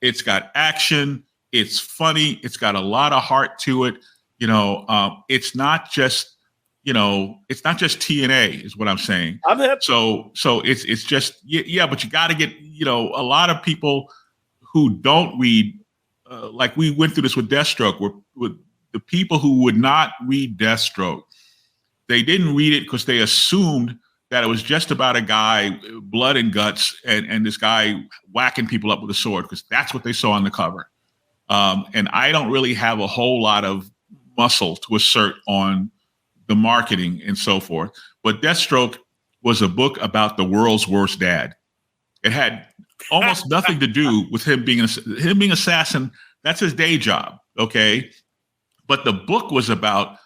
It's got action. It's funny. It's got a lot of heart to it. It's not just TNA is what I'm saying. I'm hip. So it's just but you got to get a lot of people who don't read. Like we went through this with Deathstroke, with the people who would not read Deathstroke. They didn't read it because they assumed that it was just about a guy, blood and guts, and this guy whacking people up with a sword, because that's what they saw on the cover. And I don't really have a whole lot of muscle to assert on the marketing and so forth. But Deathstroke was a book about the world's worst dad. It had almost nothing to do with him being assassin. That's his day job. Okay. But the book was about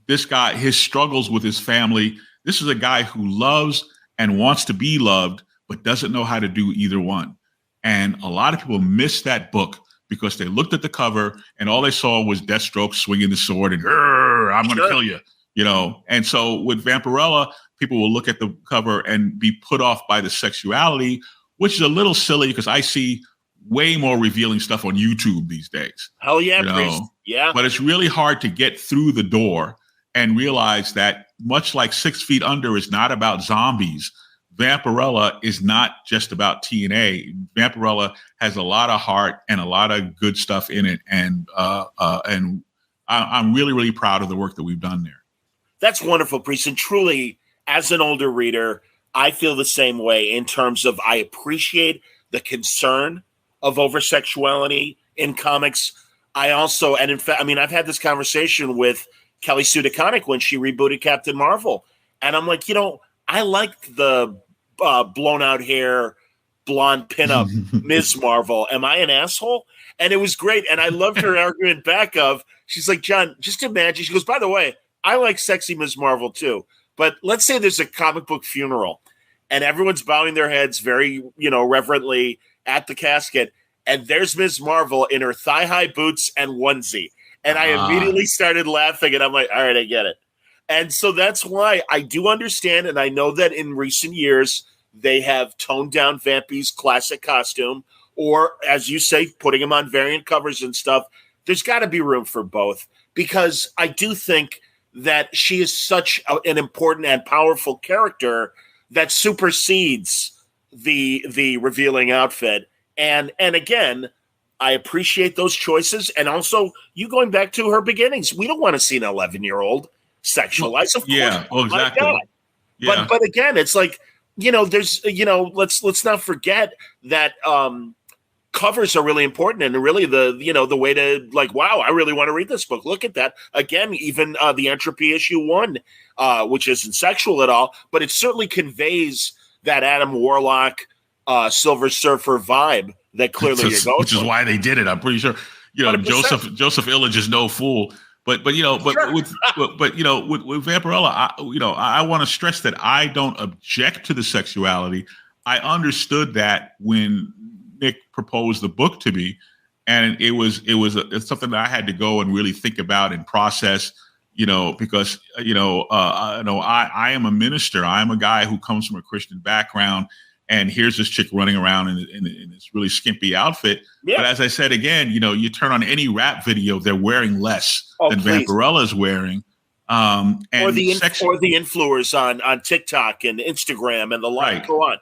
this guy, his struggles with his family. This is a guy who loves and wants to be loved, but doesn't know how to do either one. And a lot of people missed that book because they looked at the cover and all they saw was Deathstroke swinging the sword and I'm going to kill you, And so with Vampirlella, people will look at the cover and be put off by the sexuality, which is a little silly because I see way more revealing stuff on YouTube these days. Hell yeah, Priest. Yeah. But it's really hard to get through the door and realize that much like 6 Feet Under is not about zombies, Vampirella is not just about TNA. Vampirella has a lot of heart and a lot of good stuff in it. And I'm really, really proud of the work that we've done there. That's wonderful, Priest. And truly, as an older reader, I feel the same way in terms of I appreciate the concern of over-sexuality in comics. I also, and in fact, I've had this conversation with Kelly Sue DeConnick when she rebooted Captain Marvel. And I'm like, I like the blown-out hair, blonde pinup Ms. Marvel. Am I an asshole? And it was great. And I loved her argument back of, she's like, John, just imagine. She goes, by the way, I like sexy Ms. Marvel too. But let's say there's a comic book funeral and everyone's bowing their heads very, reverently at the casket. And there's Ms. Marvel in her thigh-high boots and onesie. And I immediately started laughing and I'm like, all right, I get it. And so that's why I do understand. And I know that in recent years, they have toned down Vampy's classic costume, or as you say, putting him on variant covers and stuff. There's got to be room for both, because I do think that she is such an important and powerful character that supersedes the revealing outfit. And again, I appreciate those choices. And also, you going back to her beginnings, we don't want to see an 11-year-old sexualized. Of course. Yeah, well, exactly. Yeah. But again, it's like, there's, let's not forget that covers are really important, and really the way to, like, wow, I really want to read this book. Look at that. Again, even the Entropy issue 1, which isn't sexual at all, but it certainly conveys that Adam Warlock, Silver Surfer vibe that clearly you're going which is why they did it. I'm pretty sure, 100%. Joseph Illidge is no fool. But with Vampirella, I want to stress that I don't object to the sexuality. I understood that when Nick proposed the book to me, and it's something that I had to go and really think about and process. Because I am a minister. I am a guy who comes from a Christian background, and here's this chick running around in this really skimpy outfit. Yeah. But as I said again, you turn on any rap video, they're wearing less than Vampirella is wearing. Or the influencers on TikTok and Instagram and the like. Right. Go on.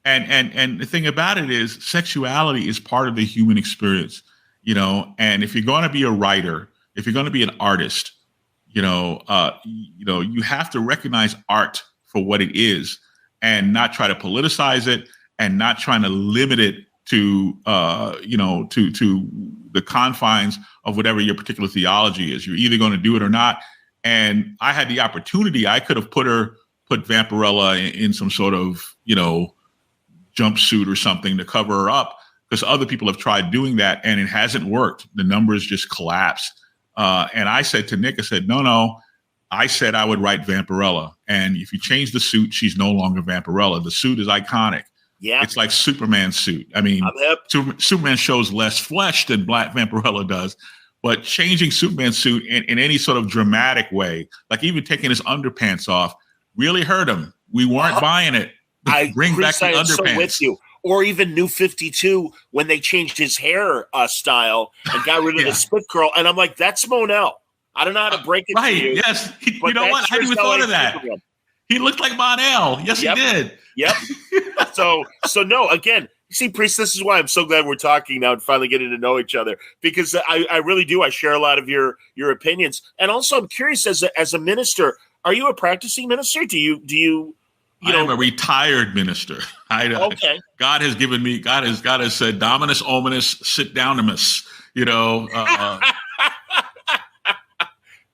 And the thing about it is, sexuality is part of the human experience, and if you're going to be a writer, if you're going to be an artist, you have to recognize art for what it is, and not try to politicize it, and not trying to limit it to to the confines of whatever your particular theology is. You're either going to do it or not. And I had the opportunity. I could have put Vampirella in some sort of jumpsuit or something to cover her up, because other people have tried doing that and it hasn't worked. The numbers just collapsed. And I said to Nick, I said, no. I said I would write Vampirella. And if you change the suit, she's no longer Vampirella. The suit is iconic. Yeah. It's like Superman's suit. Superman shows less flesh than Black Vampirella does. But changing Superman's suit in any sort of dramatic way, like even taking his underpants off, really hurt him. We weren't buying it. Bring back the I'm so with underpants. you. Or even New 52 when they changed his hair style and got rid of the split curl. And I'm like, that's Monel. I don't know how to break it to you. Yes. But You know what? I hadn't even thought of that. He looked like Monel. Yes, he did. Yep. So no, again, see, Priest, this is why I'm so glad we're talking now and finally getting to know each other, because I really do. I share a lot of your opinions. And also I'm curious, as a minister, are you a practicing minister? Do you I am a retired minister. Okay. God has given me, God has said, Dominus Ominous, sit downimus.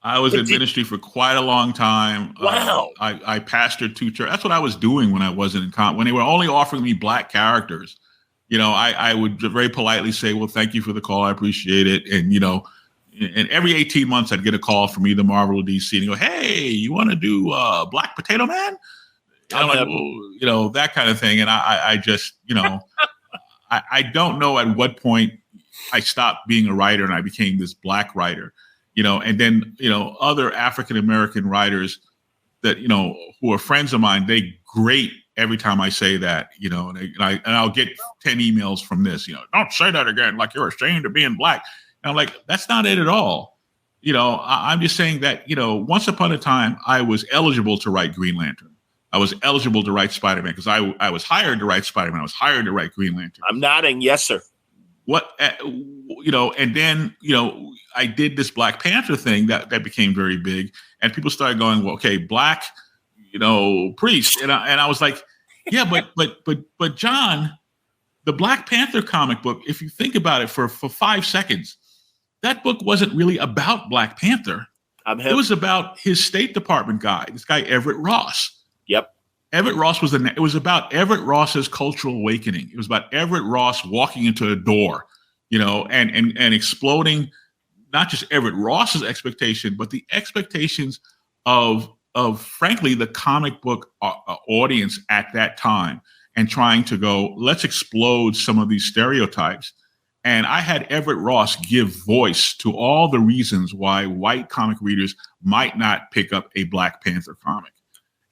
I was in ministry for quite a long time. Wow. I pastored two churches. That's what I was doing when I wasn't in when they were only offering me black characters. I would very politely say, well, thank you for the call. I appreciate it. And, and every 18 months I'd get a call from either Marvel or DC and go, hey, you want to do Black Potato Man? And I'm like, well, that kind of thing. And I just, I don't know at what point I stopped being a writer and I became this black writer, and then, other African-American writers that, who are friends of mine, they grate every time I say that, and I'll get 10 emails from this, don't say that again, like you're ashamed of being black. And I'm like, that's not it at all. I'm just saying that, once upon a time I was eligible to write Green Lantern. I was eligible to write Spider-Man because I was hired to write Spider-Man. I was hired to write Green Lantern. I'm nodding. Yes, sir. And then, I did this Black Panther thing that became very big, and people started going, well, okay, black, priest. And I was like, yeah, but John, the Black Panther comic book, if you think about it for 5 seconds, that book wasn't really about Black Panther. It was about his State Department guy, this guy, Everett Ross. Yep. Everett Ross it was about Everett Ross's cultural awakening. It was about Everett Ross walking into a door, and exploding not just Everett Ross's expectation, but the expectations of frankly the comic book audience at that time, and trying to go, let's explode some of these stereotypes. And I had Everett Ross give voice to all the reasons why white comic readers might not pick up a Black Panther comic.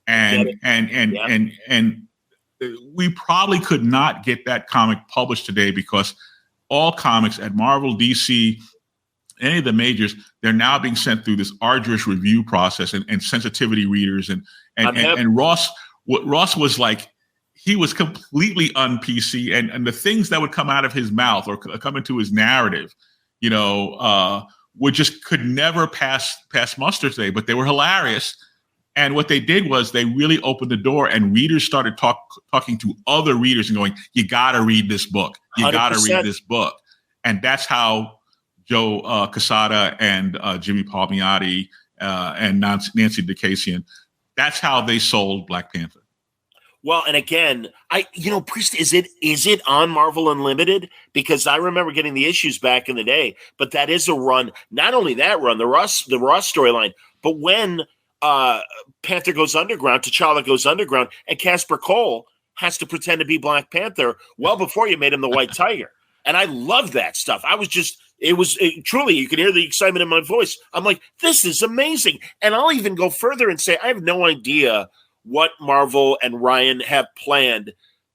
And we probably could not get that comic published today because all comics at Marvel, DC, any of the majors, they're now being sent through this arduous review process and sensitivity readers. And Ross was like, he was completely un-PC, and the things that would come out of his mouth or come into his narrative, could never pass muster today, but they were hilarious. And what they did was they really opened the door, and readers started talking to other readers and going, you got to read this book. You got to read this book. And that's how Joe Quesada and Jimmy Palmiotti and Nancy DeCasian, that's how they sold Black Panther. Well, and again, Priest, is it on Marvel Unlimited? Because I remember getting the issues back in the day, but that is a run. Not only that run, the Ross storyline, but when Panther goes underground, T'Challa goes underground, and Casper Cole has to pretend to be Black Panther well before you made him the White Tiger. And I love that stuff. Truly, you can hear the excitement in my voice. I'm like, this is amazing. And I'll even go further and say, I have no idea what Marvel and Ryan have planned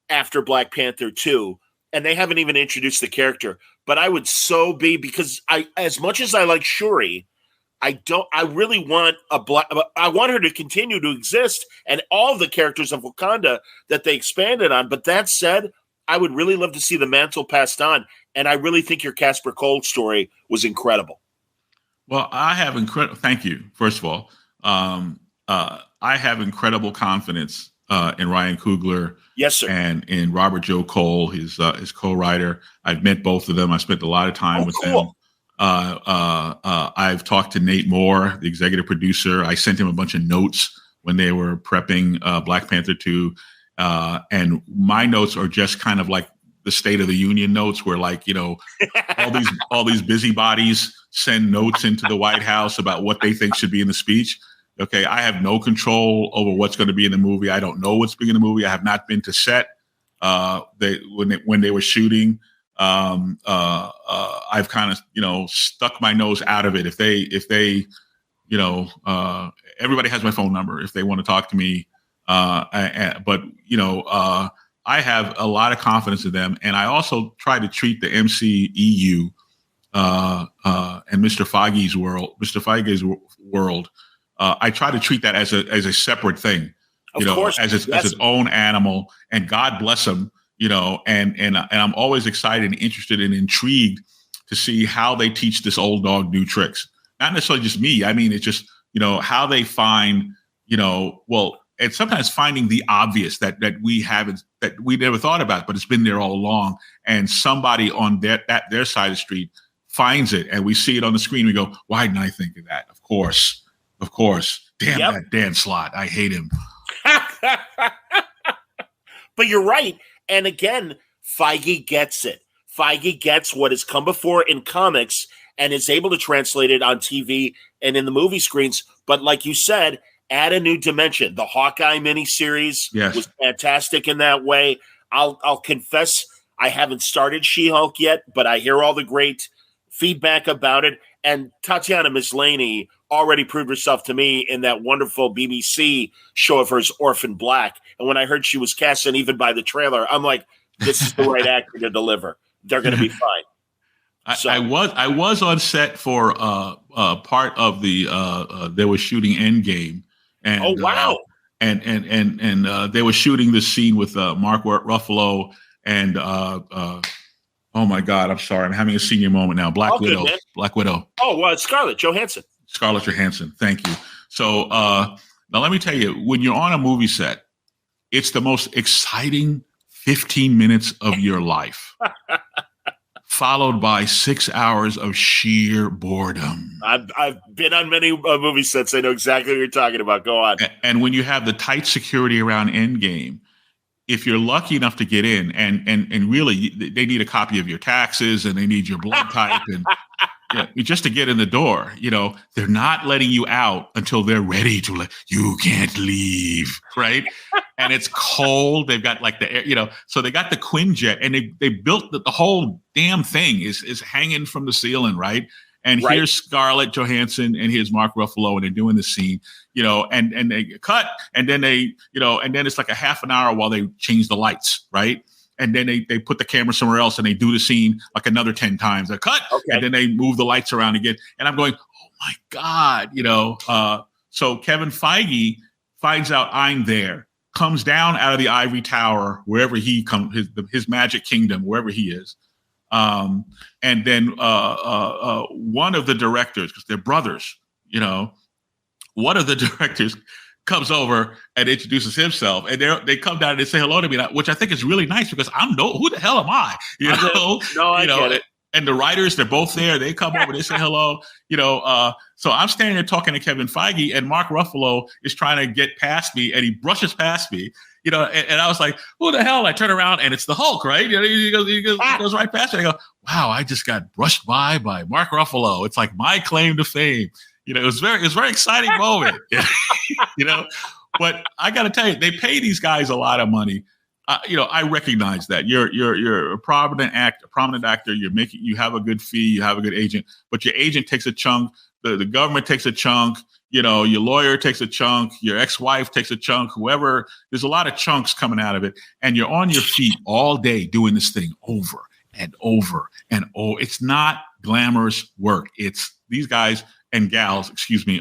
after Black Panther 2. And they haven't even introduced the character. But I would so be, because as much as I like Shuri, I really want I want her to continue to exist and all the characters of Wakanda that they expanded on. But that said, I would really love to see the mantle passed on. And I really think your Casper Cole story was incredible. Well, I have thank you, first of all. I have incredible confidence in Ryan Coogler. Yes, sir. And in Robert Joe Cole, his co-writer. I've met both of them. I spent a lot of time with them. I've talked to Nate Moore, the executive producer. I sent him a bunch of notes when they were prepping Black Panther 2. And my notes are just kind of like the State of the Union notes, where all these busybodies send notes into the White House about what they think should be in the speech. Okay, I have no control over what's going to be in the movie. I don't know what's being in the movie. I have not been to set when they were shooting. I've kind of stuck my nose out of it. If they everybody has my phone number. If they want to talk to me, But I have a lot of confidence in them, and I also try to treat the MCEU and Mr. Feige's world. I try to treat that as a separate thing, as its own animal. And God bless them, and I'm always excited and interested and intrigued to see how they teach this old dog new tricks. Not necessarily just me. I mean, it's just how they find and sometimes finding the obvious that we never thought about, but it's been there all along. And somebody on their side of the street finds it, and we see it on the screen. We go, why didn't I think of that? Of course. Damn that Dan Slott. I hate him. But you're right. And again, Feige gets it. Feige gets what has come before in comics and is able to translate it on TV and in the movie screens. But like you said, add a new dimension. The Hawkeye miniseries was fantastic in that way. I'll confess I haven't started She-Hulk yet, but I hear all the great feedback about it. And Tatiana Maslany already proved herself to me in that wonderful BBC show of hers, Orphan Black. And when I heard she was cast, and even by the trailer, I'm like, this is the right actor to deliver. They're going to be fine. I was on set for part of the they were shooting Endgame. And, oh wow! And they were shooting this scene with Mark Ruffalo and oh my God, I'm sorry, I'm having a senior moment now. Black Widow. Oh, Scarlett Johansson. Thank you. So now let me tell you, when you're on a movie set, it's the most exciting 15 minutes of your life, followed by 6 hours of sheer boredom. I've been on many movie sets. I know exactly what you're talking about. Go on. And when you have the tight security around Endgame, if you're lucky enough to get in, and really they need a copy of your taxes and they need your blood type and just to get in the door, they're not letting you out until they're ready to you can't leave, right? And it's cold. They've got like the air, so they got the Quinjet and they built the whole damn thing is hanging from the ceiling, right? And here's Scarlett Johansson and here's Mark Ruffalo, and they're doing the scene, and they cut, and then and then it's like a half an hour while they change the lights, right? And then they put the camera somewhere else and they do the scene like another 10 times. They cut, and then they move the lights around again. And I'm going, oh my God, So Kevin Feige finds out I'm there, comes down out of the ivory tower, wherever he comes, his magic kingdom, wherever he is. And then one of the directors, because they're brothers, one of the directors comes over and introduces himself, and they come down and they say hello to me, which I think is really nice because who the hell am I? I get it. And the writers, they're both there. They come over, they say hello, so I'm standing there talking to Kevin Feige, and Mark Ruffalo is trying to get past me, and he brushes past me, and I was like, who the hell? And I turn around and it's the Hulk, right? He goes right past me. I go, wow, I just got brushed by Mark Ruffalo. It's like my claim to fame. It was very exciting moment, but I got to tell you, they pay these guys a lot of money. I recognize that you're a prominent actor. You have a good fee, you have a good agent, but your agent takes a chunk. The government takes a chunk. Your lawyer takes a chunk. Your ex-wife takes a chunk. Whoever, there's a lot of chunks coming out of it, and you're on your feet all day doing this thing over and over and over. It's not glamorous work. It's these guys and gals,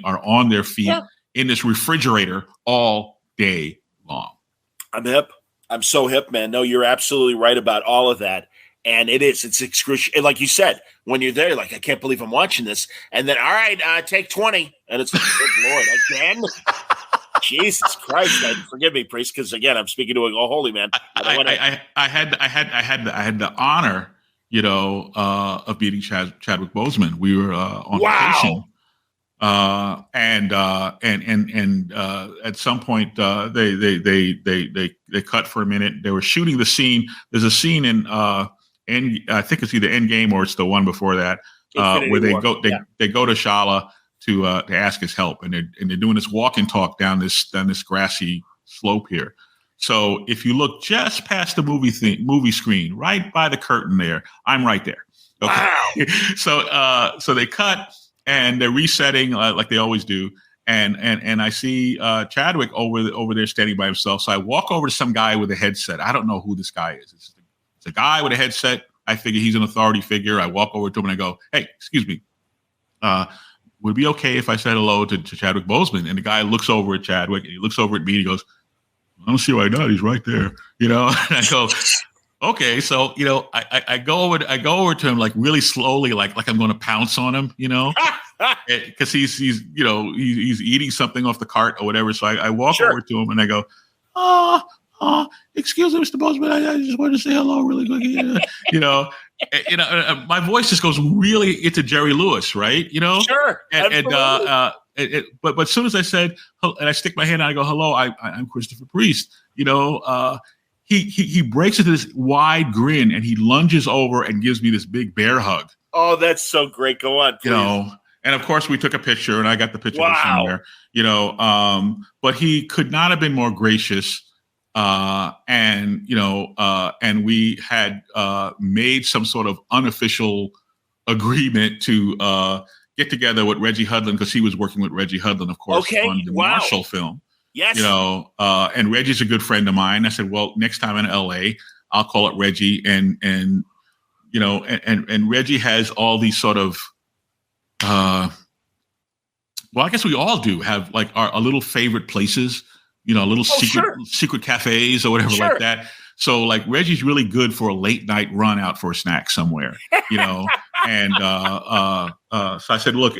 are on their feet in this refrigerator all day long. I'm hip. I'm so hip, man. No, you're absolutely right about all of that. And it's excruciating. Like you said, when you're there, like, I can't believe I'm watching this. And then, all right, take 20. And it's like, good Lord, again? Jesus Christ. Forgive me, priest, because again, I'm speaking to a holy man. I had the honor, of meeting Chadwick Boseman. We were on vacation. And at some point, they cut for a minute. They were shooting the scene. There's a scene in I think it's either Endgame or it's the one before that, where they go to Shala to ask his help, and they're doing this walk and talk down this grassy slope here. So if you look just past the movie screen, right by the curtain there, I'm right there. Okay. Wow. So they cut. And they're resetting like they always do. and I see Chadwick over there standing by himself. So I walk over to some guy with a headset. I don't know who this guy is. It's a guy with a headset. I figure he's an authority figure. I walk over to him and I go, "Hey, excuse me. Would it be okay if I said hello to Chadwick Boseman?" And the guy looks over at Chadwick and he looks over at me and he goes, "I don't see why not. He's right there." And I go, "Okay." So, I go over to him like really slowly, like I'm going to pounce on him, because he's eating something off the cart or whatever. So I walk over to him and I go, "Excuse me, Mr. Boseman. I just wanted to say hello really quick." My voice just goes really into Jerry Lewis, right? Sure. But as soon as I said, and I stick my hand out, I go, "Hello, I'm Christopher Priest." He breaks into this wide grin and he lunges over and gives me this big bear hug. Oh, that's so great. Go on, please. And of course we took a picture, and I got the picture Wow. somewhere. But he could not have been more gracious. And we had made some sort of unofficial agreement to get together with Reggie Hudlin, because he was working with Reggie Hudlin, of course, on the Marshall film. Yes. And Reggie's a good friend of mine. I said, well, next time in LA, I'll call up Reggie, and Reggie has all these sort of, well, I guess we all do have like our little favorite places, little secret cafes or whatever like that. So like Reggie's really good for a late night run out for a snack somewhere, and so I said, look,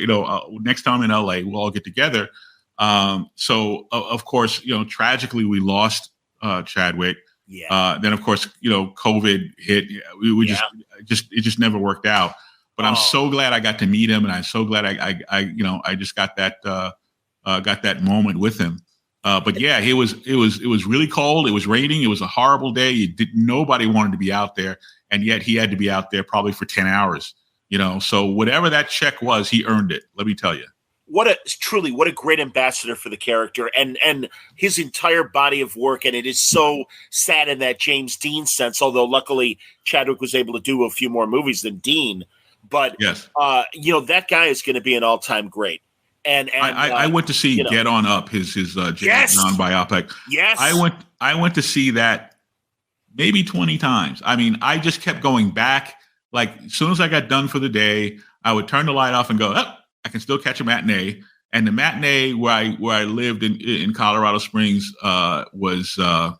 next time in LA, we'll all get together. So of course, tragically we lost Chadwick. Yeah. Then of course, COVID hit. It just never worked out. But I'm so glad I got to meet him, and I'm so glad I just got that moment with him. But yeah, it was really cold. It was raining. It was a horrible day. Nobody wanted to be out there, and yet he had to be out there probably for 10 hours. So whatever that check was, he earned it. Let me tell you. What a great ambassador for the character and his entire body of work. And it is so sad in that James Dean sense, although luckily Chadwick was able to do a few more movies than Dean. But, yes. That guy is going to be an all-time great. And I went to see Get On Up, his James Bond biopic. Yes. I went to see that maybe 20 times. I mean, I just kept going back. Like as soon as I got done for the day, I would turn the light off and go, oh, I can still catch a matinee. And the matinee where I lived in Colorado Springs was it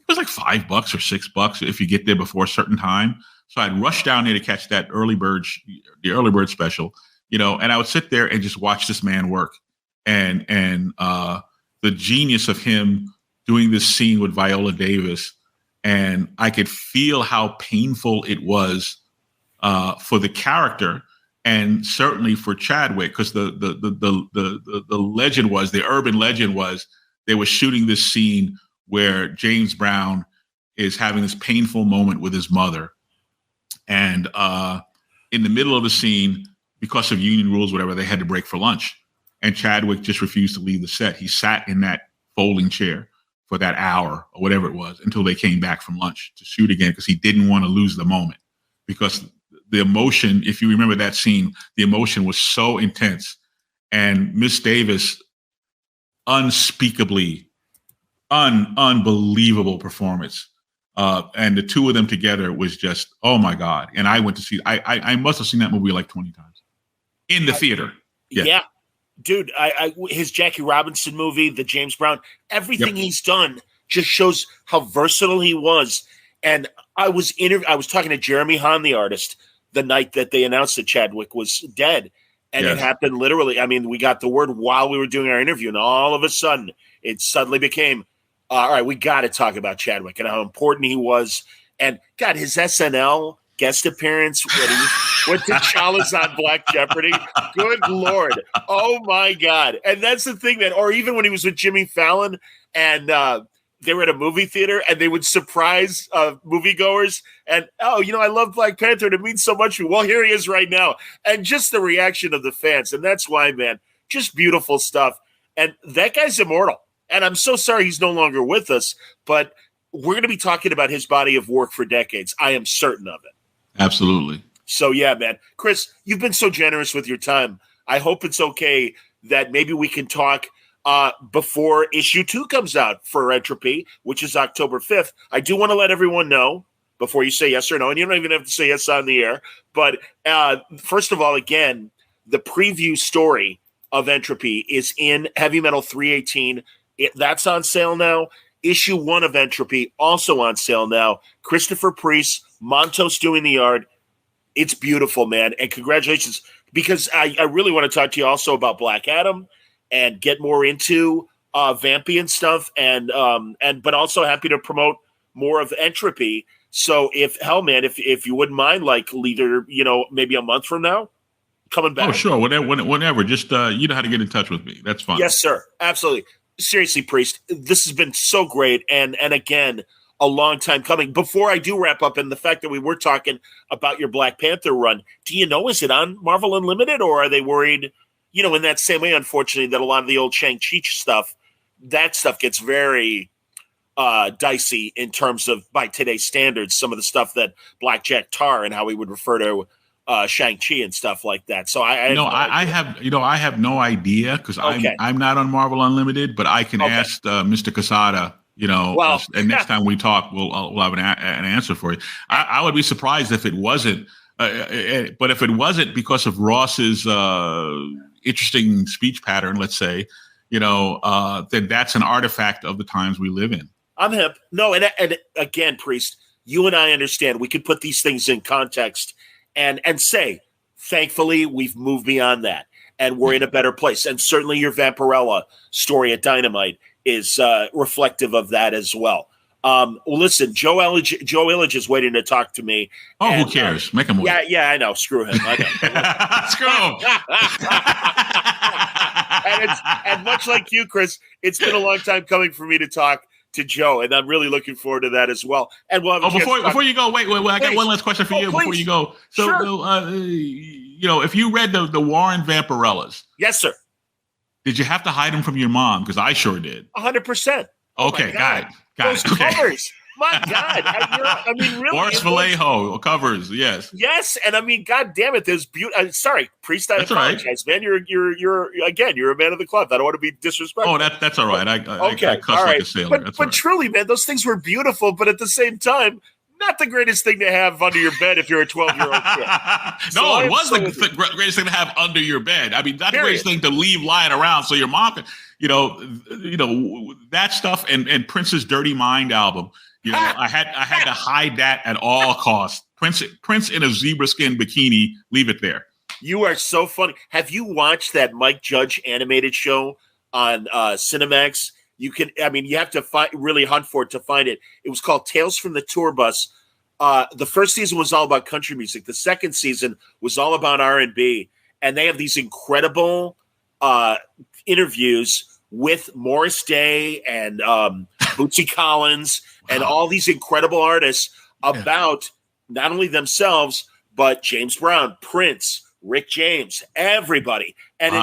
was like $5 or $6 if you get there before a certain time. So I'd rush down there to catch that the early bird special, and I would sit there and just watch this man work, and the genius of him doing this scene with Viola Davis, and I could feel how painful it was for the character, and certainly for Chadwick, because the legend was, the urban legend was, they were shooting this scene where James Brown is having this painful moment with his mother. And in the middle of the scene, because of union rules, whatever, they had to break for lunch. And Chadwick just refused to leave the set. He sat in that folding chair for that hour or whatever it was until they came back from lunch to shoot again, because he didn't want to lose the moment. Because the emotion, if you remember that scene, the emotion was so intense. And Miss Davis, unspeakably, unbelievable performance. And the two of them together was just, oh my God. And I went to see, I must have seen that movie like 20 times in the theater. Yeah. Dude, his Jackie Robinson movie, the James Brown, everything he's done just shows how versatile he was. And I was talking to Jeremy Hahn, the artist, the night that they announced that Chadwick was dead. And it happened literally. I mean, we got the word while we were doing our interview, and all of a sudden it suddenly became, all right, we got to talk about Chadwick and how important he was. And God, his SNL guest appearance when T'Challa's on Black Jeopardy. Good Lord. Oh my God. And that's the thing, that, or even when he was with Jimmy Fallon and they were at a movie theater and they would surprise moviegoers. And, I love Black Panther and it means so much to me. Well, here he is right now. And just the reaction of the fans. And that's why, man, just beautiful stuff. And that guy's immortal. And I'm so sorry he's no longer with us, but we're going to be talking about his body of work for decades. I am certain of it. Absolutely. So, yeah, man. Chris, you've been so generous with your time. I hope it's okay that maybe we can talk before issue 2 comes out for Entropy, which is October 5th. I do want to let everyone know before you say yes or no, and you don't even have to say yes on the air. But first of all, again, the preview story of Entropy is in Heavy Metal 318. That's on sale now. Issue 1 of Entropy, also on sale now. Christopher Priest, Montos doing the art. It's beautiful, man. And congratulations, because I really want to talk to you also about Black Adam and get more into Vampy and stuff. And but also happy to promote more of Entropy. So if you wouldn't mind, like either, maybe a month from now, coming back. Oh, sure. Whenever. Just, you know how to get in touch with me. That's fine. Yes, sir. Absolutely. Seriously, Priest, this has been so great. And again, a long time coming. Before I do wrap up, and the fact that we were talking about your Black Panther run, do you know, is it on Marvel Unlimited, or are they worried, in that same way, unfortunately, that a lot of the old Shang-Chi stuff, that stuff gets very dicey in terms of, by today's standards, some of the stuff that Black Jack Tar and how we would refer to Shang-Chi and stuff like that. So I have no idea because I'm not on Marvel Unlimited, but I can ask Mr. Quesada, and next time we talk, we'll have an answer for you. I would be surprised if it wasn't, but if it wasn't because of Ross's interesting speech pattern, let's say, then that's an artifact of the times we live in. I'm hip. No, and again, Priest, you and I understand we could put these things in context and say, thankfully, we've moved beyond that and we're in a better place. And certainly your Vampirlella story at Dynamite is reflective of that as well. Well, listen, Joe Illidge is waiting to talk to me. Oh, and, who cares? Make him wait. Yeah, I know. Screw him. I know. and much like you, Chris, it's been a long time coming for me to talk to Joe, and I'm really looking forward to that as well. And we'll have before you go, wait, I got one last question for you before you go. So, sure. If you read the Warren Vampirellas, yes, sir. Did you have to hide them from your mom? Because I sure did. 100%. Okay, got it. Those covers. My God. Really. Boris Vallejo covers, yes. Yes, and God damn it, there's beauty. Sorry, Priest, I apologize, right. Man. You're a man of the club. I don't want to be disrespectful. Oh, that's all right. I cuss like a sailor. But truly, man, those things were beautiful, but at the same time, not the greatest thing to have under your bed if you're a 12-year-old kid. No, it was the greatest thing to have under your bed. Not the greatest thing to leave lying around so your mom can, that stuff and Prince's Dirty Mind album. I had to hide that at all costs. Prince in a zebra skin bikini, leave it there. You are so funny. Have you watched that Mike Judge animated show on Cinemax? You have to really hunt for it to find it. It was called Tales from the Tour Bus. The first season was all about country music. The second season was all about R&B. And they have these incredible interviews with Morris Day and Bootsy Collins and all these incredible artists about not only themselves, but James Brown, Prince, Rick James, everybody. And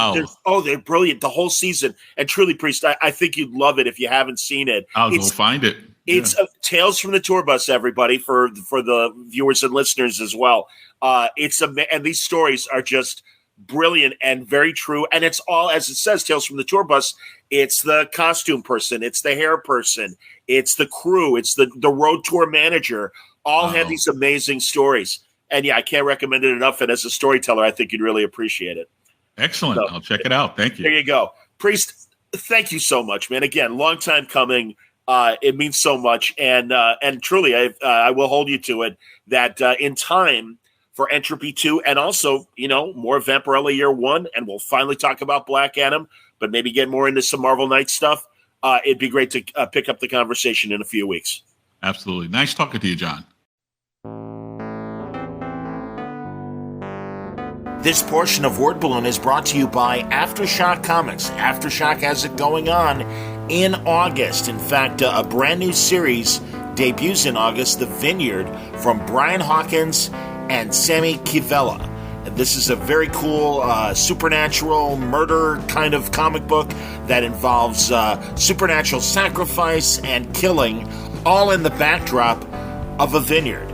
they're brilliant the whole season. And truly, Priest, I think you'd love it if you haven't seen it. I'll go find it. It's Tales from the Tour Bus, everybody, for the viewers and listeners as well. And these stories are just brilliant and very true. And it's all, as it says, Tales from the Tour Bus. It's the costume person. It's the hair person. It's the crew. It's the road tour manager. All have these amazing stories. And I can't recommend it enough. And as a storyteller, I think you'd really appreciate it. Excellent. So, I'll check it out. Thank you. There you go. Priest, thank you so much, man. Again, long time coming. It means so much. And truly, I will hold you to it that in time for Entropy 2 and also, more Vampirella Year 1, and we'll finally talk about Black Adam, but maybe get more into some Marvel Knights stuff. It'd be great to pick up the conversation in a few weeks. Absolutely. Nice talking to you, John. This portion of Word Balloon is brought to you by Aftershock Comics. Aftershock has it going on in August. In fact, a brand new series debuts in August, The Vineyard, from Brian Hawkins and Sammy Kivello. This is a very cool supernatural murder kind of comic book that involves supernatural sacrifice and killing, all in the backdrop of a vineyard.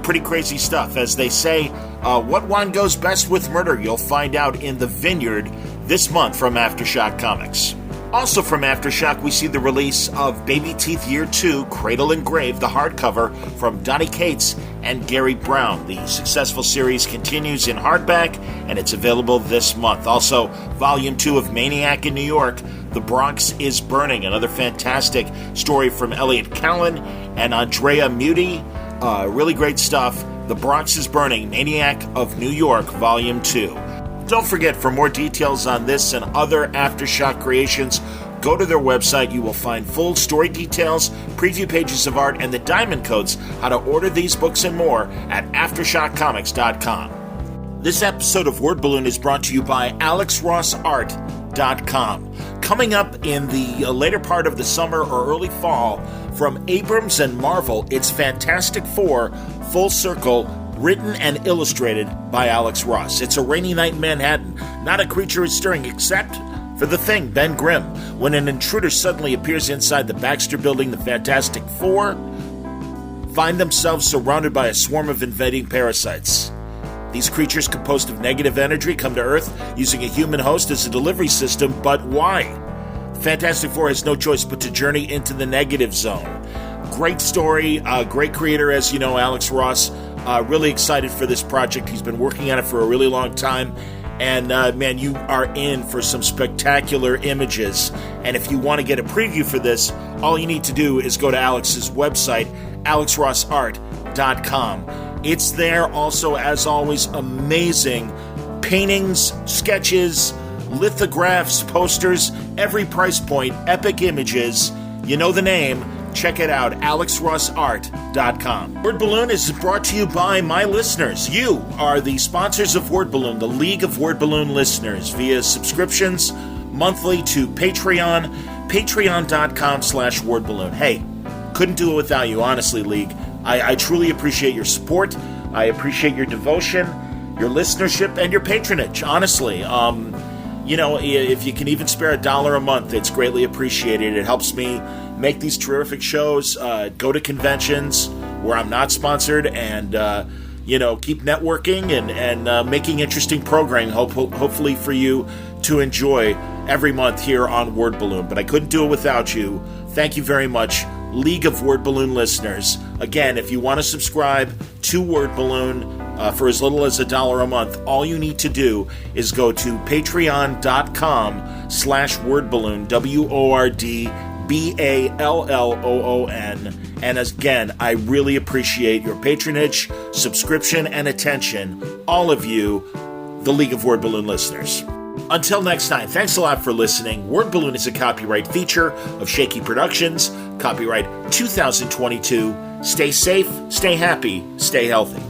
Pretty crazy stuff. As they say, what one goes best with murder, you'll find out in The Vineyard this month from Aftershock Comics. Also from Aftershock, we see the release of Baby Teeth Year 2, Cradle and Grave, the hardcover from Donny Cates and Gary Brown. The successful series continues in hardback, and it's available this month. Also, Volume 2 of Maniac in New York, The Bronx is Burning, another fantastic story from Elliot Callan and Andrea Muti. Really great stuff. The Bronx is Burning, Maniac of New York, Volume 2. Don't forget, for more details on this and other Aftershock creations, go to their website. You will find full story details, preview pages of art, and the diamond codes how to order these books and more at AftershockComics.com. This episode of Word Balloon is brought to you by AlexRossArt.com. Coming up in the later part of the summer or early fall, from Abrams and Marvel, it's Fantastic Four, Full Circle, written and illustrated by Alex Ross. It's a rainy night in Manhattan. Not a creature is stirring except for the Thing, Ben Grimm. When an intruder suddenly appears inside the Baxter Building, the Fantastic Four find themselves surrounded by a swarm of invading parasites. These creatures, composed of negative energy, come to Earth using a human host as a delivery system, but why? Fantastic Four has no choice but to journey into the negative zone. Great story, great creator, as you know, Alex Ross. Really excited for this project. He's been working on it for a really long time. And, man, you are in for some spectacular images. And if you want to get a preview for this, all you need to do is go to Alex's website, AlexRossArt.com. It's there also, as always, amazing paintings, sketches, lithographs, posters, every price point, epic images. You know the name. Check it out, AlexRossArt.com. Word Balloon is brought to you by my listeners. You are the sponsors of Word Balloon, the League of Word Balloon listeners, via subscriptions monthly to Patreon, patreon.com/wordballoon. Hey, couldn't do it without you, honestly, League. I truly appreciate your support. I appreciate your devotion, your listenership, and your patronage, honestly. You know, if you can even spare $1 a month, it's greatly appreciated. It helps me make these terrific shows, go to conventions where I'm not sponsored, and, you know, keep networking and making interesting programming, hopefully for you to enjoy every month here on Word Balloon. But I couldn't do it without you. Thank you very much, League of Word Balloon listeners. Again, if you want to subscribe to Word Balloon for as little as $1 a month, all you need to do is go to patreon.com/wordballoon, WORDBALLOON. And again, I really appreciate your patronage, subscription, and attention, all of you, the League of Word Balloon listeners. Until next time, thanks a lot for listening. Word Balloon is a copyright feature of Shaky Productions, copyright 2022. Stay safe, stay happy, stay healthy.